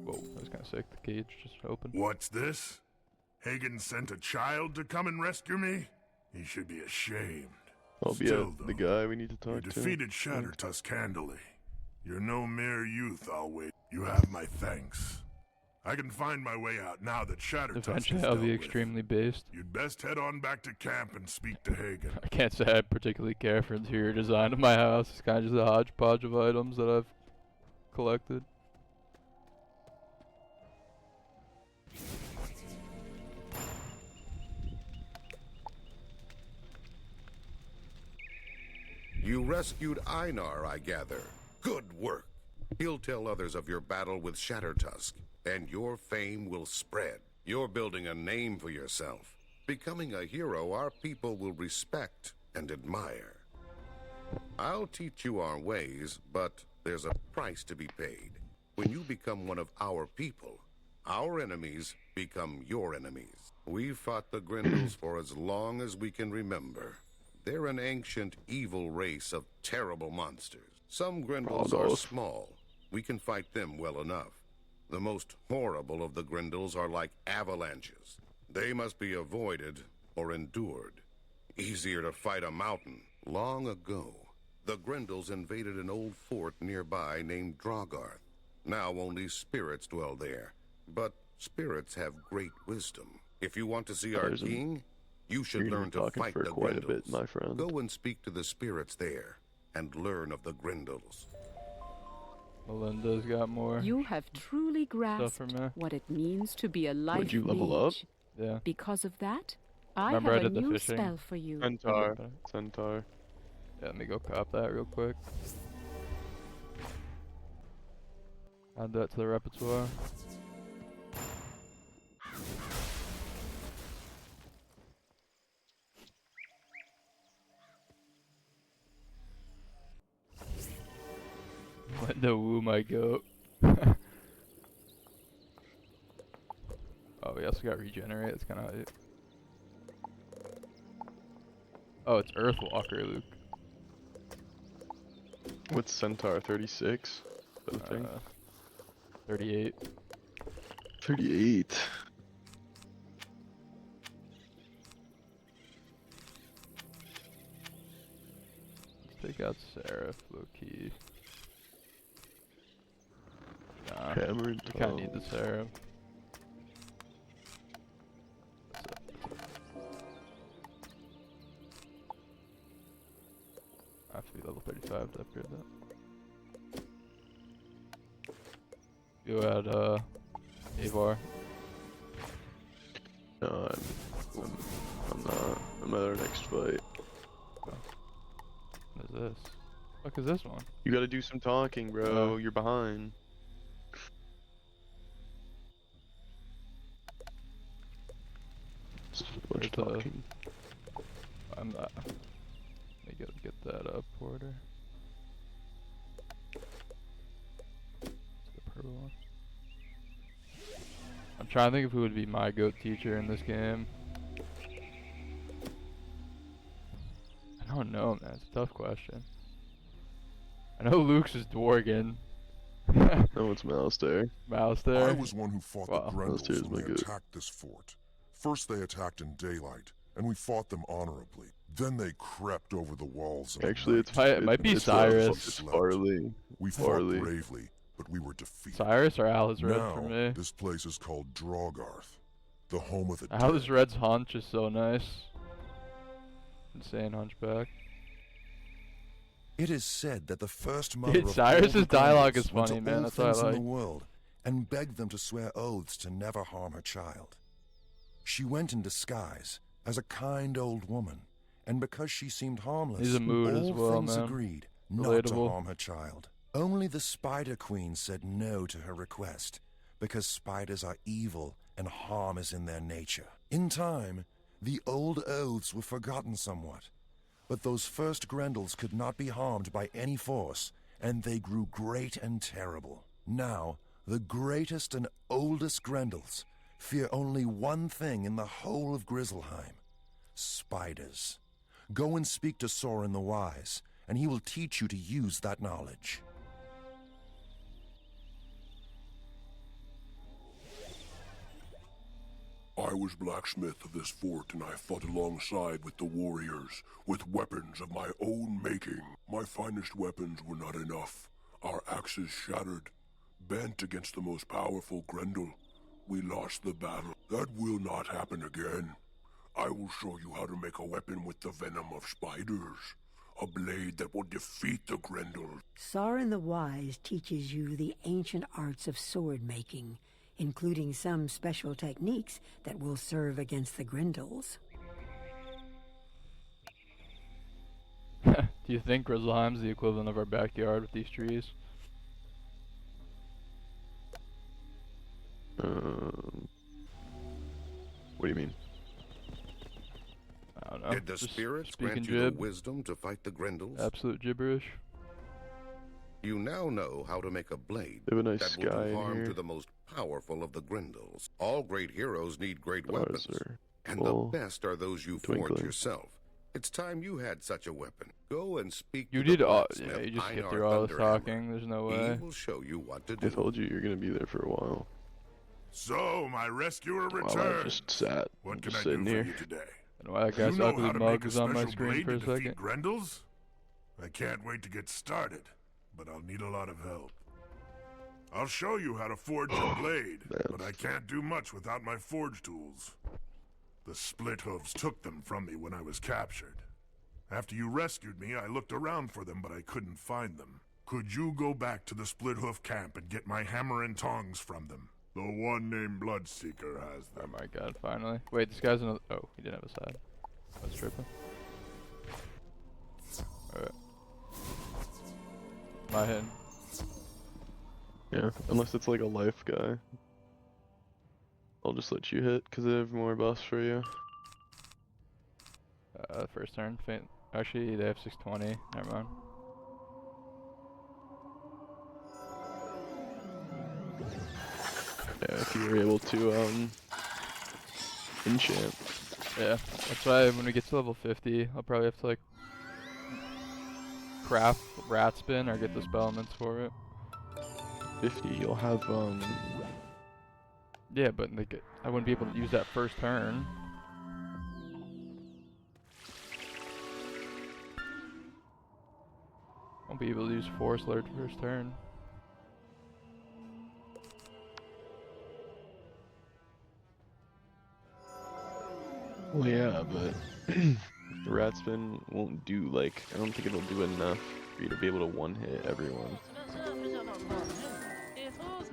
Whoa, that was kind of sick. The cage just opened.
What's this? Hagen sent a child to come and rescue me? He should be ashamed.
I'll be
Still,
the
though,
guy we need to
You
talk to.
defeated Shattertusk handily. You're no mere youth, I'll wait. You have my thanks. I can find my way out now that Shattertusk
Eventually,
is
I'll
dealt
be
with.
extremely based.
You'd best head on back to camp and speak to Hagen.
I can't say I particularly care for interior design of my house. It's kind of just a hodgepodge of items that I've collected.
You rescued Einar, I gather. Good work. He'll tell others of your battle with Shattertusk, and your fame will spread. You're building a name for yourself. Becoming a hero our people will respect and admire. I'll teach you our ways, but there's a price to be paid. When you become one of our people, our enemies become your enemies. We've fought the Grendels for as long as we can remember. They're an ancient, evil race of terrible monsters. Some Grendels are
Bravo.
small. We can fight them well enough. The most horrible of the Grendels are like avalanches. They must be avoided or endured. Easier to fight a mountain. Long ago, the Grendels invaded an old fort nearby named Drogarth. Now only spirits dwell there, but spirits have great wisdom. If you want to see our king, you should
You're
learn to
talking
fight
for
the
quite a
Grendels.
bit, my friend.
Go and speak to the spirits there and learn of the Grendels.
Melinda's got more.
You have truly grasped
for me.
what it means to be a life
Would you level up?
mage.
Yeah.
Because of that, I
Remember I
have a
did the
new
fishing?
spell for you.
Centaur. Centaur.
Yeah, let me go cop that real quick. Add that to the repertoire. What the woo my goat. Oh, we also got regenerate. It's kind of hype. Oh, it's Earthwalker, Luke.
What's Centaur? 36?
38.
38.
Let's take out Seraph, low key. Nah,
Hammer and
we kind of need the
tongs.
Seraph. I have to be level 35 to upgrade that. You had Avar.
No, I'm not. I'm at our next fight.
What is this? What is this one?
You gotta do some talking, bro. You're behind. Just a bunch of
Where's the-
talking.
I'm not. Let me get that up order. The purple one. I'm trying to think of who would be my goat teacher in this game. I don't know, man. It's a tough question. I know Luke's is Dworgen.
No, it's Mouse there.
Mouse there.
I was one who fought
Wow.
the Grendels
Downstairs, my
when they
good.
attacked this fort. First they attacked in daylight, and we fought them honorably. Then they crept over the walls. At
Actually,
night.
it's
It might be
it's,
Cyrus.
It's Farley.
We fought
Farley.
bravely, but we were defeated.
Cyrus or Alice Red
Now,
for me?
this place is called Drogarth, the home of the
Alice
dead.
Red's hunch is so nice. Insane hunchback.
It is said that the first mother
Dude,
of
Cyrus's
all the
dialogue
Grendels
is
went
funny,
to
man,
all
that's what I
things in
like.
the world and begged them to swear oaths to never harm her child. She went in disguise as a kind old woman, and because she seemed harmless,
He's a mood
all
as well,
things
man.
agreed not to
Relatable.
harm her child. Only the Spider Queen said no to her request, because spiders are evil and harm is in their nature. In time, the old oaths were forgotten somewhat, but those first Grendels could not be harmed by any force, and they grew great and terrible. Now, the greatest and oldest Grendels fear only one thing in the whole of Grizzleheim: spiders. Go and speak to Sorin the Wise, and he will teach you to use that knowledge.
I was blacksmith of this fort, and I fought alongside with the warriors, with weapons of my own making. My finest weapons were not enough. Our axes shattered, bent against the most powerful Grendel. We lost the battle. That will not happen again. I will show you how to make a weapon with the venom of spiders. A blade that will defeat the Grendel.
Sauron the Wise teaches you the ancient arts of sword making, including some special techniques that will serve against the Grendels.
Do you think Grizzleheim's the equivalent of our backyard with these trees?
What do you mean?
I don't know.
Did the
Just
spirits
speaking
grant you the
jib.
wisdom to fight the Grendels?
Absolute gibberish.
You now know how to make a blade
They have a nice
that will
sky
do
in
harm
here.
to the most powerful of the Grendels. All great heroes need great
Stars
weapons,
are
and
full,
the best are those you forge
twinkling.
yourself. It's time you had such a weapon. Go and speak
You
to the
did all.
blacksmith,
Yeah, you just skip
Einar
through all this
Thunderhammer.
talking. There's no way.
He will show you what to
I
do.
told you you're gonna be there for a while.
So, my rescuer
While I
returned.
just sat,
What can
just
I do
sitting
for
here.
you today?
And why that
You
guy's
know
ugly
how to
mug
make a
is on my
special
screen
blade
for a
to defeat
second.
Grendels? I can't wait to get started, but I'll need a lot of help. I'll show you how to forge a blade, but I can't do much without my forge tools. The split hooves took them from me when I was captured. After you rescued me, I looked around for them, but I couldn't find them. Could you go back to the split hoof camp and get my hammer and tongs from them? The one named Bloodseeker has
Oh
them.
my god, finally. Wait, this guy's another. Oh, he didn't have a side. That's tripping. Alright. My hitting.
Yeah, unless it's like a life guy. I'll just let you hit, because they have more buffs for you.
First turn. Actually, they have 620. Never mind.
Yeah, if you were able to, enchant.
Yeah, that's why when we get to level 50, I'll probably have to like craft rat spin or get the spell elements for it.
50, you'll have,
Yeah, but like, I wouldn't be able to use that first turn. Won't be able to use Force Alert first turn.
well, yeah, but the rat spin won't do, like, I don't think it'll do enough for you to be able to one-hit everyone.
I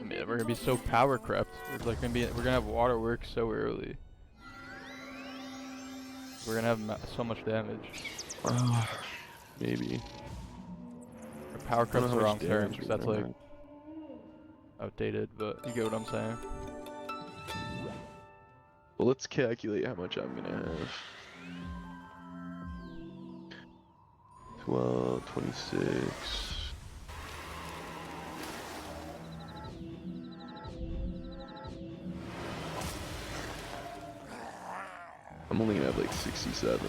mean, we're gonna be so power crept. We're gonna have waterworks so early. We're gonna have so much damage.
Maybe.
Or power
I don't know
crept's
how
the
much
wrong term,
damage
'cause
we're
that's
gonna
like
have.
outdated, but you get what I'm saying.
Well, let's calculate how much I'm gonna have. 12, 26. I'm only gonna have like 67.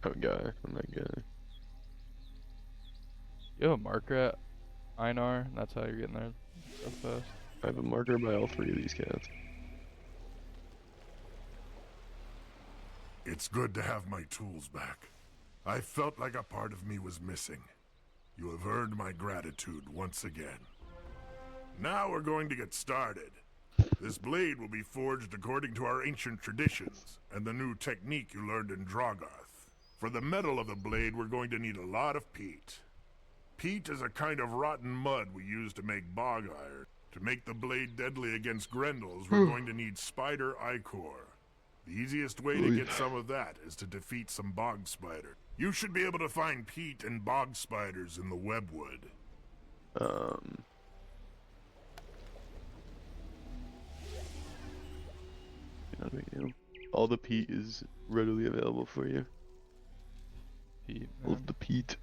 Oh, guy. I'm that guy.
You have a marker at Einar, and that's how you're getting there so fast.
I have a marker by all three of these cats.
It's good to have my tools back. I felt like a part of me was missing. You have earned my gratitude once again. Now we're going to get started. This blade will be forged according to our ancient traditions and the new technique you learned in Drogarth. For the metal of the blade, we're going to need a lot of peat. Peat is a kind of rotten mud we use to make bog iron. To make the blade deadly against Grendels, we're going to need spider ichor. The easiest way to get some of that is to defeat some bog spider. You should be able to find peat and bog spiders in the webwood.
All the peat is readily available for you.
Pete,
All of the peat.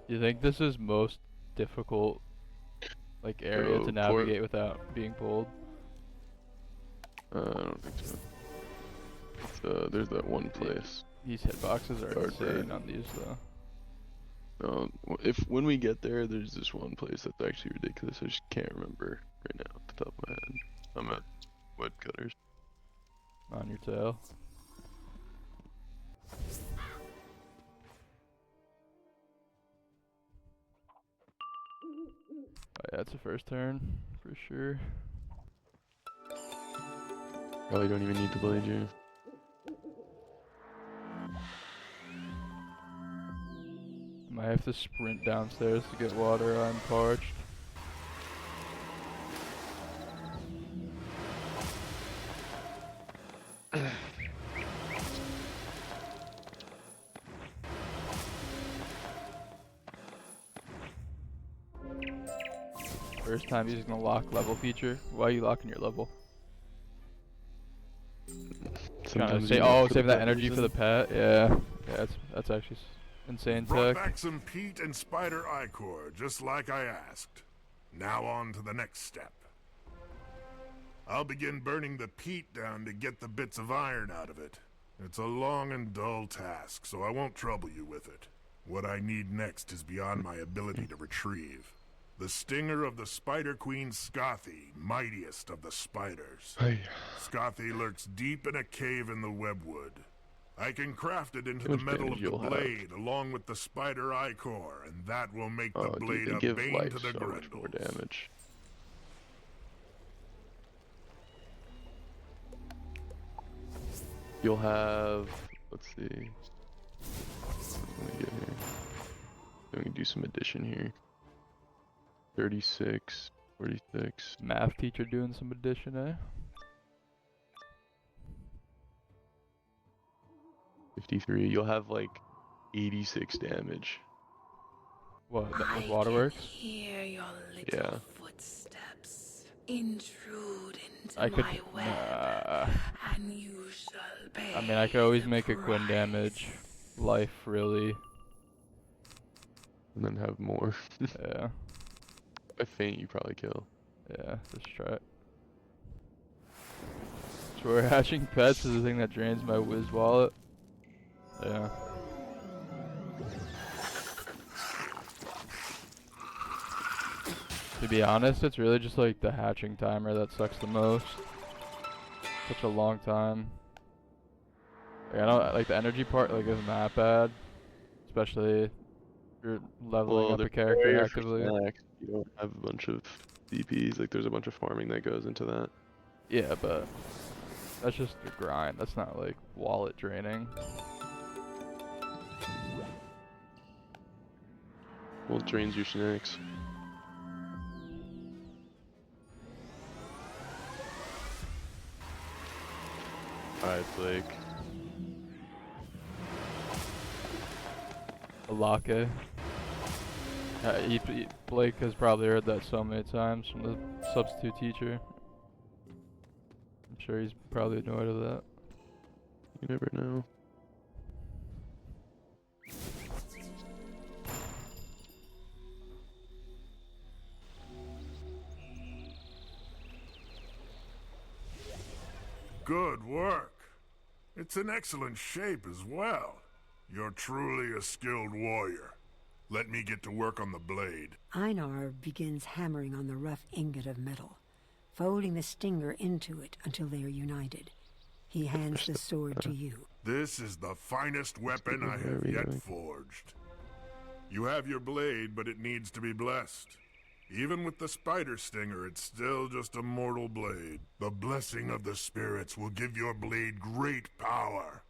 You think this is most difficult, like, area
Oh,
to navigate without being pulled?
I don't think so. There's that one place.
These hitboxes are
Guard
insane
brand.
on these, though.
When we get there, there's this one place that's actually ridiculous. I just can't remember right now off the top of my head. I'm at Woodcutters.
On your tail. Oh, yeah, it's the first turn, for sure.
Probably don't even need to blade you.
Might have to sprint downstairs to get water. I'm parched. first time using the lock level feature. Why are you locking your level? Trying to
Sometimes
say,
you
oh,
look for
save
the
that
pet
energy for the
reason.
pet. Yeah, that's actually insane
Brought
tech.
back some peat and spider ichor, just like I asked. Now on to the next step. I'll begin burning the peat down to get the bits of iron out of it. It's a long and dull task, so I won't trouble you with it. What I need next is beyond my ability to retrieve. The stinger of the Spider Queen Scothy, mightiest of the spiders.
Hey,
Scothy lurks deep in a cave in the webwood. I can craft it into
How
the
much
metal
damage
of the
you'll have?
blade along with the spider ichor, and that will make the
oh,
blade
dude, they
a
give
bane
life
to the
so much more
Grendels.
damage. You'll have, let's see. Let me get here. Then we can do some addition here. 36, 46.
Math teacher doing some addition, eh?
53. You'll have like 86 damage.
What? That was waterworks?
Hear your little
Yeah.
footsteps intrude into
I could.
my web,
Nah.
and you shall pay.
I mean, I could always
the
make a Quinn damage. Life, really.
And then have more.
Yeah.
I faint, you probably kill.
Yeah, let's try it. Sure, hatching pets is the thing that drains my Wiz wallet. Yeah. To be honest, it's really just like the hatching timer that sucks the most. Such a long time. Like, I don't like the energy part. Like, isn't that bad? Especially if you're leveling up
they're
a character
rare for
actively.
snacks. You don't have a bunch of DPs. Like, there's a bunch of farming that goes into that.
Yeah, but that's just the grind. That's not like wallet draining.
Well, it drains your snacks. Alright, Blake.
Alake. Blake has probably heard that so many times from the substitute teacher. I'm sure he's probably annoyed of that.
You never know.
Good work. It's in excellent shape as well. You're truly a skilled warrior. Let me get to work on the blade.
Einar begins hammering on the rough ingot of metal, folding the stinger into it until they are united. He hands the sword to you.
This is the finest weapon I have yet forged. You have your blade, but it needs to be blessed. Even with the spider stinger, it's still just a mortal blade. The blessing of the spirits will give your blade great power.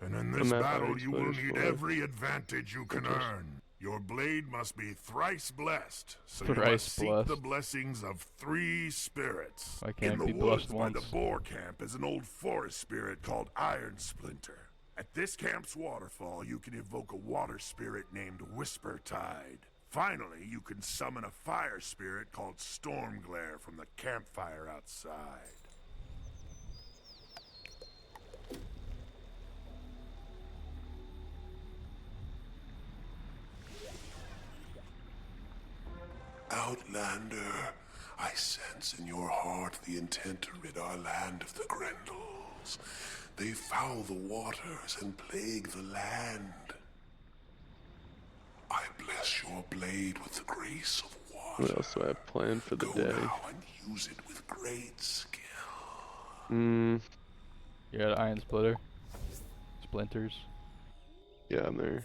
And in this battle, you will need every advantage you can earn. Your blade must be thrice blessed, so you must seek the blessings of 3 spirits.
I can't
in the
be
woods
blessed
by
once.
the boar camp is an old forest spirit called Iron Splinter. At this camp's waterfall, you can evoke a water spirit named Whispertide. Finally, you can summon a fire spirit called Stormglare from the campfire outside.
Outlander, I sense in your heart the intent to rid our land of the Grendels. They foul the waters and plague the land. I bless your blade with the grace of water.
What else do I have planned for the
Go
day?
now and use it with great skill.
You're at Iron Splitter. Splinters.
Yeah, I'm there.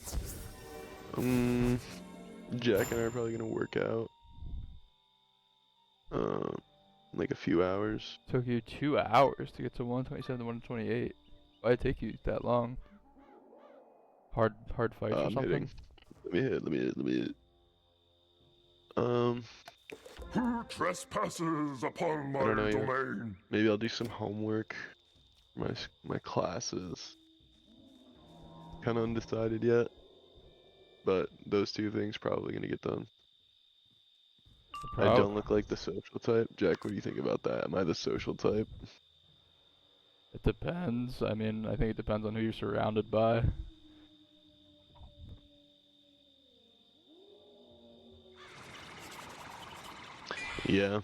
Jack and I are probably gonna work out. Like a few hours.
Took you 2 hours to get to 127 to 128. Why'd it take you that long? Hard fights or
I'm
something?
hitting. Let me hit.
Who trespasses upon my
I don't know yet.
domain?
Maybe I'll do some homework for my classes. Kind of undecided yet, but those 2 things probably gonna get done. I don't look like the social type. Jack, what do you think about that? Am I the social type?
It depends. I mean, I think it depends on who you're surrounded by.
Yeah.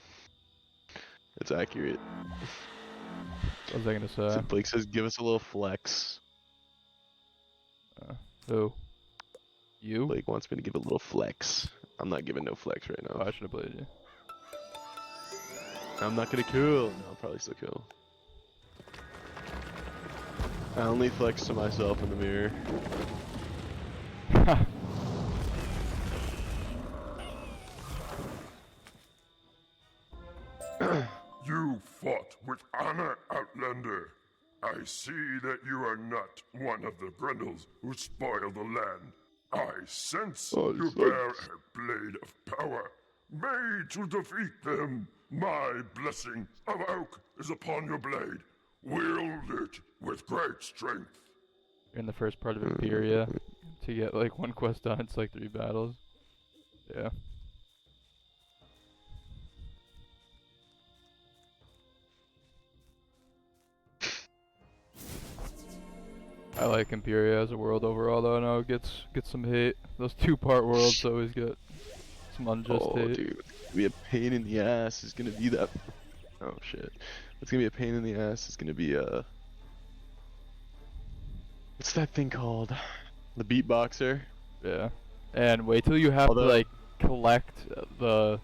It's accurate.
What was I gonna say?
So Blake says, give us a little flex.
Who? You?
Blake wants me to give a little flex. I'm not giving no flex right now.
Oh, I should have played you.
I'm not gonna kill. No, I'll probably still kill. I only flex to myself in the mirror.
You fought with honor, Outlander. I see that you are not one of the Grendels who spoil the land. I sense you bear a blade of power, made to defeat them. My blessing of oak is upon your blade. Wield it with great strength.
You're in the first part of Imperia. To get like one quest done, it's like 3 battles. Yeah. I like Imperia as a world overall, though. I know it gets some hate. Those 2-part worlds always get some unjust hate.
Dude, it's gonna be a pain in the ass. It's gonna be that. Oh shit! It's gonna be a pain in the ass. It's gonna be what's that thing called? The beatboxer.
Yeah. And wait till you have to like collect the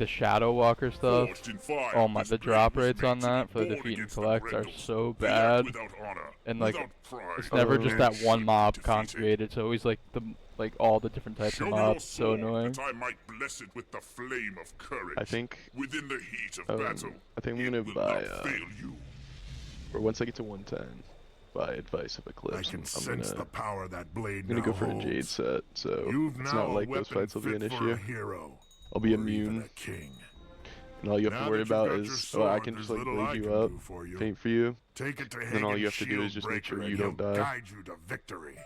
Shadow Walker stuff. Oh my, the drop rates on that for the defeat and collect are so bad. And like, it's never just that one mob congregated. It's always like all the different types of mobs. So annoying.
That I might bless it with the flame of courage.
I think
within the heat of battle.
I think I'm gonna buy or once I get to 110, buy Advice of Eclipse.
I can sense the power that blade
I'm gonna go for a
holds.
Jade set, so
You've
it's
now
not like
a
those fights will be an
weapon fit for
issue.
a hero,
I'll be
or even
immune.
a king.
And all you have
Now
to worry
that you've
about
got your
is,
sword,
I can just like
there's little I
blaze you
can
up,
do for you.
paint for you,
Take it to
and then all you have to do
Hagen's
is just make sure
Shieldbreaker
you
and
don't
he'll
die.
guide you to victory.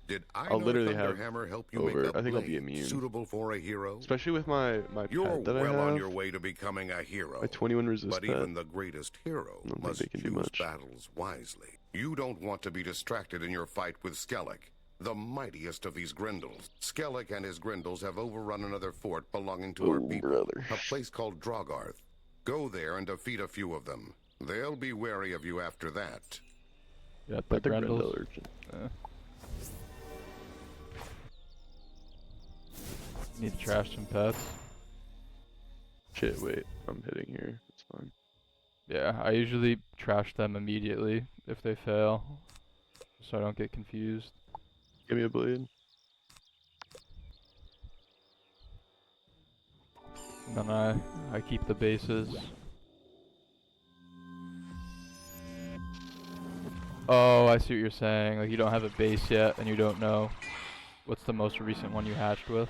Did
I'll
Einar
literally have
Thunderhammer help you
over.
make a
I think I'll be
blade
immune.
suitable for a hero?
Especially with my
You're
pet that I
well
have.
on your way to becoming a hero.
My 21 resist
But
pet.
even the greatest hero
I don't think
must
they can do
choose
much.
battles wisely. You don't want to be distracted in your fight with Skellig, the mightiest of these Grendels. Skellig and his Grendels have overrun another fort belonging to our people, a place called Drogarth. Go there and defeat a few of them. They'll be wary of you after that.
Yeah, the
But the
Grendels.
Grendel urchin.
Need to trash some pets.
Shit, wait, I'm hitting here. It's fine.
Yeah, I usually trash them immediately if they fail, so I don't get confused.
Give me a blade.
And then I keep the bases. Oh, I see what you're saying. Like you don't have a base yet, and you don't know what's the most recent one you hatched with.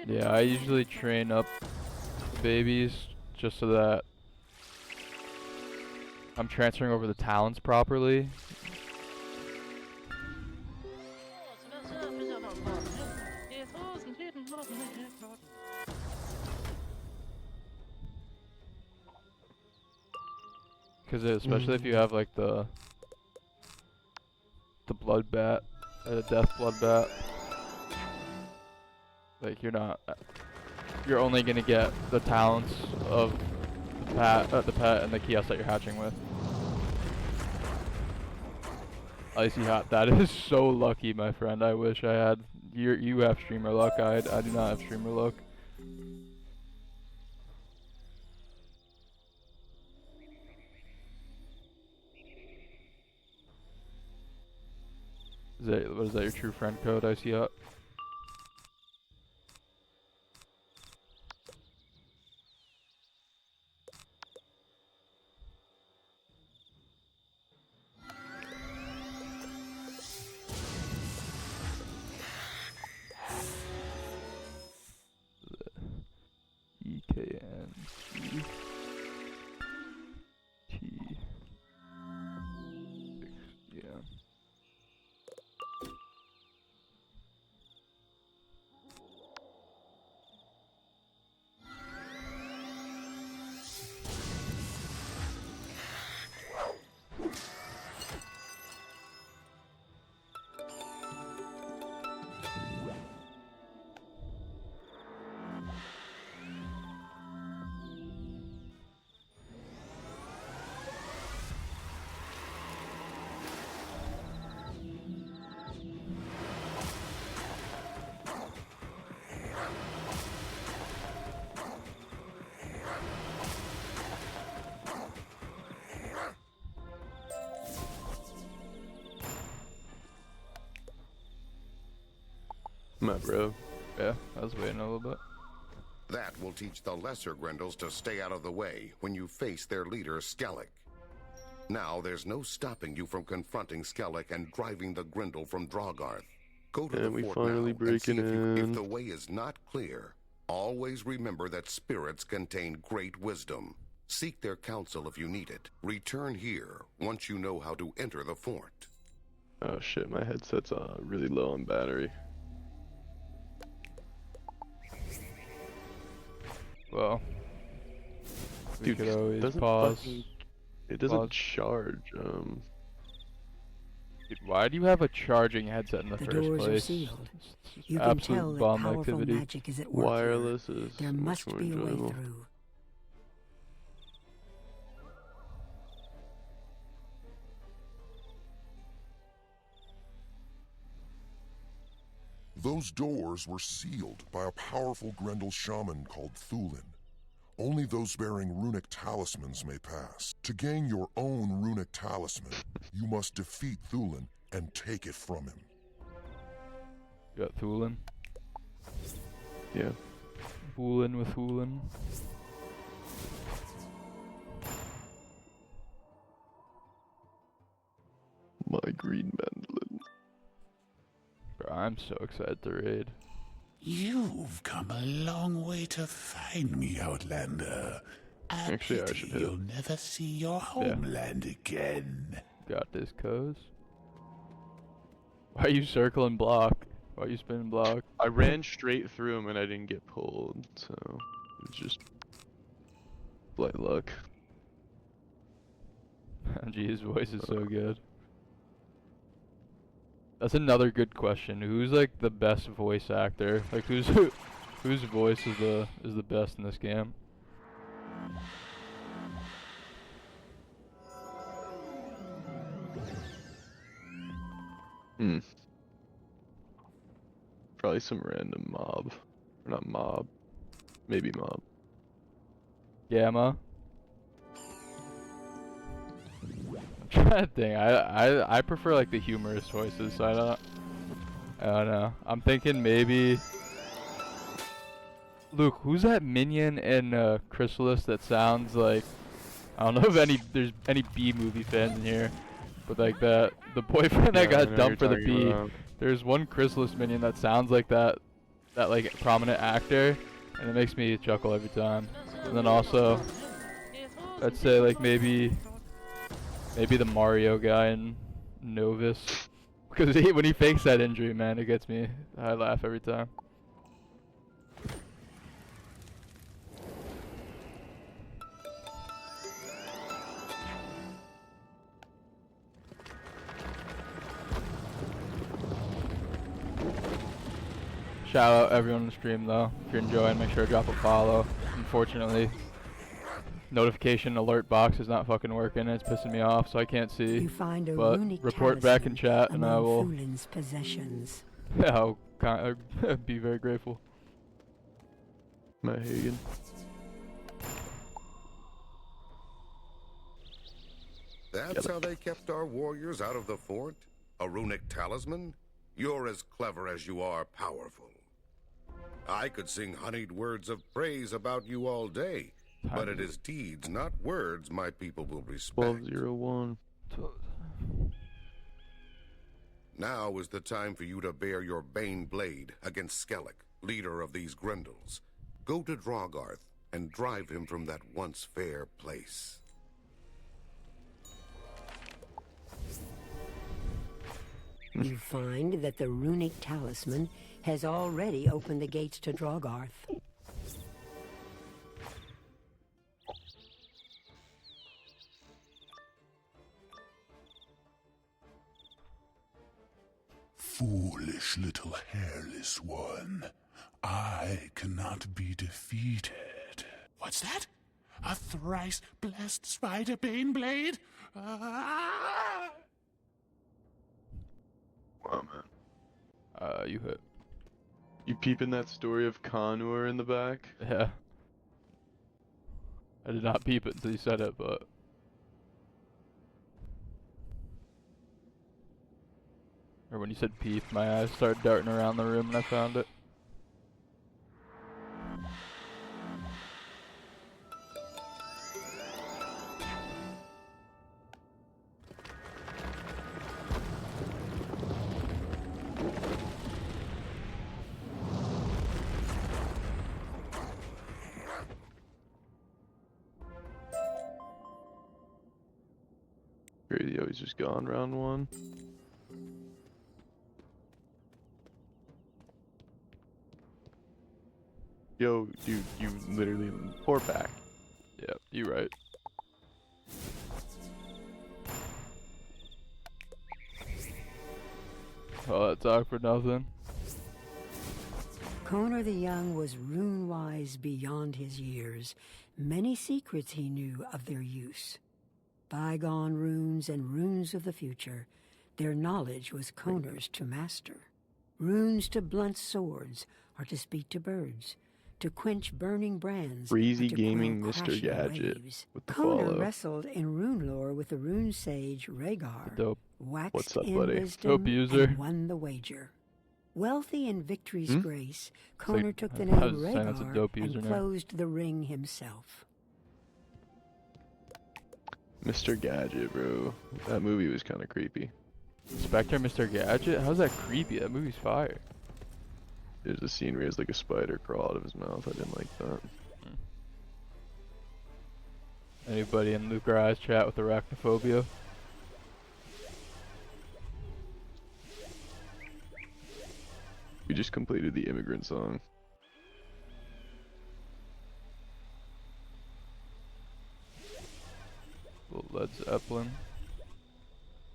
Yeah, I usually train up babies just so that I'm transferring over the talents properly. Because especially if you have like the blood bat, the death blood bat. Like you're only gonna get the talents of the pet and the kiosk that you're hatching with. Icy hot, that is so lucky, my friend. I wish I had. You have streamer luck. I do not have streamer luck. What is that? Your true friend code? Icy hot.
My bro.
Yeah, I was waiting a little bit.
That will teach the lesser Grendels to stay out of the way when you face their leader, Skellig. Now there's no stopping you from confronting Skellig and driving the Grendel from Drogarth. Go to
And
the
we
fort
finally
now and see
breaking
if
in.
the way is not clear, always remember that spirits contain great wisdom. Seek their counsel if you need it. Return here once you know how to enter the fort.
Oh shit, my headset's really low on battery.
Well, we
Dude,
could always
doesn't
pause.
it doesn't
pause.
charge.
Dude, why do you have a charging headset in the
The
first
doors are
place?
sealed.
It's
You can
absolute
tell that
bum
powerful
activity.
magic is at work here.
Wireless is
There
much
must
more
be a way
enjoyable.
through.
Those doors were sealed by a powerful Grendel shaman called Thulin. Only those bearing runic talismans may pass. To gain your own runic talisman, you must defeat Thulin and take it from him.
You got Thulin.
Yeah.
Foolin with Thulin.
My green mandolin.
Bro, I'm so excited to raid.
You've come a long way to find me, Outlander.
Actually, I should hit
You'll
it.
never see your homeland again.
Got this, cuz. Why are you circling block? Why are you spinning block?
I ran straight through him and I didn't get pulled, so it's just blight luck.
Gee, his voice is so good. That's another good question. Who's like the best voice actor? Like whose voice is the best in this game?
Probably some random mob. Or not mob. Maybe mob.
Gamma. I'm trying to think. I prefer like the humorous voices, so I don't know. I'm thinking maybe Luke, who's that minion in Chrysalis that sounds like, I don't know if there's any B movie fans in here, but like the boyfriend that
Yeah, I
got
know
dumped for
you're
the
talking
B.
about.
There's one Chrysalis minion that sounds like that like prominent actor, and it makes me chuckle every time. And then also, I'd say like maybe the Mario guy in Novus, because when he fakes that injury, man, it gets me. I laugh every time. Shout out everyone in the stream though. If you're enjoying, make sure to drop a follow. Unfortunately, notification alert box is not fucking working. It's pissing me off, so I can't see.
You find a
But
runic
report back in
talisman
chat, and I
among
will.
Thulin's possessions.
I'll be very grateful.
Matt Hagen.
That's how they kept our warriors out of the fort? A runic talisman? You're as clever as you are powerful. I could sing honeyed words of praise about you all day, but it is deeds, not words, my people will respect.
1201.
Now is the time for you to bear your Bane blade against Skellig, leader of these Grendels. Go to Drogarth and drive him from that once fair place.
You find that the runic talisman has already opened the gates to Drogarth.
Foolish little hairless one. I cannot be defeated. What's that? A thrice blessed spider bane blade? Ah!
Wow, man.
You hit.
You peeping that story of Conur in the back?
Yeah. I did not peep it until you said it, but. Or when you said peep, my eyes started darting around the room and I found it.
Crazy how he's just gone round one. Yo, dude, you literally poor back.
Yep, you right. All that talk for nothing.
Konar the Young was rune-wise beyond his years. Many secrets he knew of their use. Bygone runes and runes of the future, their knowledge was Konar's to master. Runes to blunt swords, or to speak to birds, to quench burning brands,
Breezy
or to
Gaming
quell
Mr.
crashing
Gadget
waves.
with the
Konar
follow.
wrestled in rune lore with the rune sage Rhaegar,
Dope.
waxed
What's up,
in
buddy?
wisdom,
Dope user.
and won the wager. Wealthy in victory's grace,
like-
Konar took the
I
name
was saying that's a
Rhaegar
dope
and
username.
closed the ring himself.
Mr. Gadget, bro. That movie was kind of creepy.
Spectre Mr. Gadget? How's that creepy? That movie's fire.
There's a scene where he has like a spider crawl out of his mouth. I didn't like that.
Anybody in Luke or I's chat with arachnophobia?
We just completed the immigrant song.
Led Zeppelin.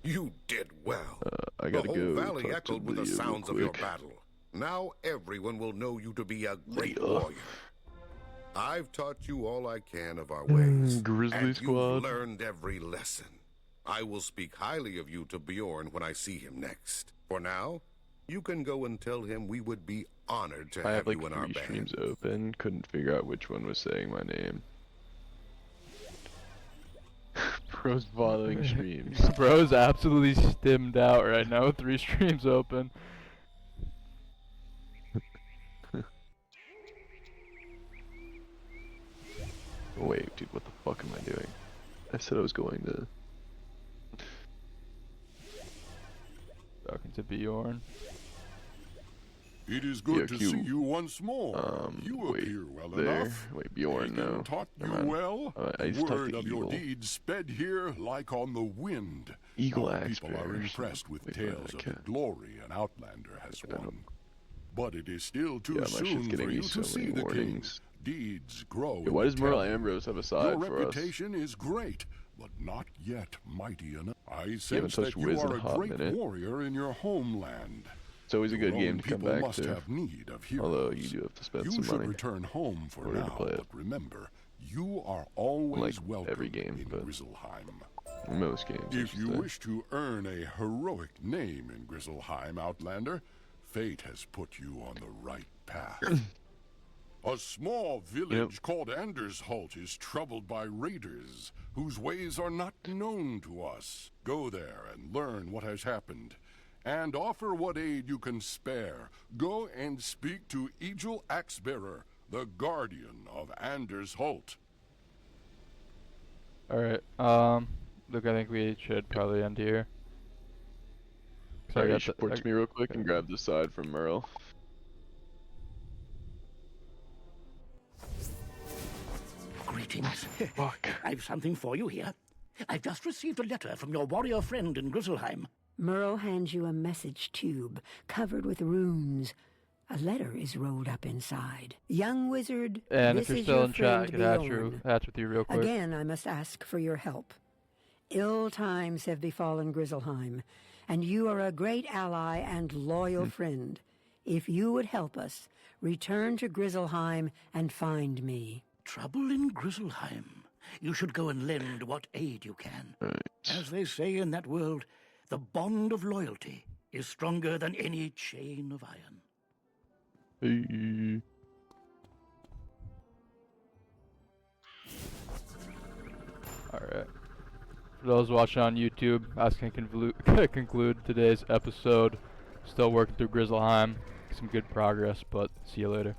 You did well.
I gotta
the whole
go
valley
talk to
echoed with the
Leah real
sounds of your
quick.
battle. Now everyone will know you to be a great
Leah.
warrior. I've taught you all I can of our ways,
Grizzly
and
Squad.
you've learned every lesson. I will speak highly of you to Bjorn when I see him next. For now, you can go and tell him we would be honored to
I
have
have like
you in our
3
band.
streams open. Couldn't figure out which one was saying my name. Bro's following streams.
Bro's absolutely stimmed out right now with 3 streams open.
Wait, dude, what the fuck am I doing? I said I was going to.
Talking to Bjorn.
It is good to
Q.
see you once more. You
wait,
appear well
there.
enough.
Wait, Bjorn,
Hagen
no.
taught you
Never mind.
well.
I just talked
Word
to
of your
Eagle.
deeds sped here like on the wind.
Eagle
Our
Axe
people are
Bear.
impressed with
Wait,
tales
I
of the
can't.
glory an Outlander has
I don't-
won. But it is still too
Yeah, my shit's
soon
getting
for
me
you
so
to see
many
the king.
warnings.
Deeds grow.
Yeah, why
in
does
the
Merle
telling.
Ambrose have a side
Your
for us?
reputation is great, but not yet mighty enough. I
haven't
sense
touched
that you
Wiz in
are
a
a
hot
great
minute.
warrior in your homeland.
It's always a
Your
good game
own
to come
people
back
must
to.
have need of heroes.
Although you do have to spend
You
some
should
money.
return home for
order to
now,
play it.
but remember, you are always
Like
welcome
every game,
in
but
Grizzleheim.
most games. I
If
should
you
say.
wish to earn a heroic name in Grizzleheim, Outlander, fate has put you on the right path. A small village called Andersholt is troubled by raiders whose ways are not known to us. Go there and learn what has happened, and offer what aid you can spare. Go and speak to Egil Axebearer, the guardian of Andersholt.
Alright, look, I think we should probably end here. So I
Sorry, you
got
should
the-
porch me real quick and grab the side from Merle.
Greetings.
Fuck.
I've something for you here. I've just received a letter from your warrior friend in Grizzleheim.
Merle hands you a message tube covered with runes. A letter is rolled up inside. Young wizard,
And
this
if you're
is
still
your
in chat, I
friend
could hatch
Bjorn.
with you real quick.
Again, I must ask for your help. Ill times have befallen Grizzleheim, and you are a great ally and loyal friend. If you would help us, return to Grizzleheim and find me.
Trouble in Grizzleheim. You should go and lend what aid you can. As they say in that world, the bond of loyalty is stronger than any chain of iron.
Hey.
Alright. For those watching on YouTube, I can conclude today's episode Still working through Grizzleheim. Some good progress, but see you later.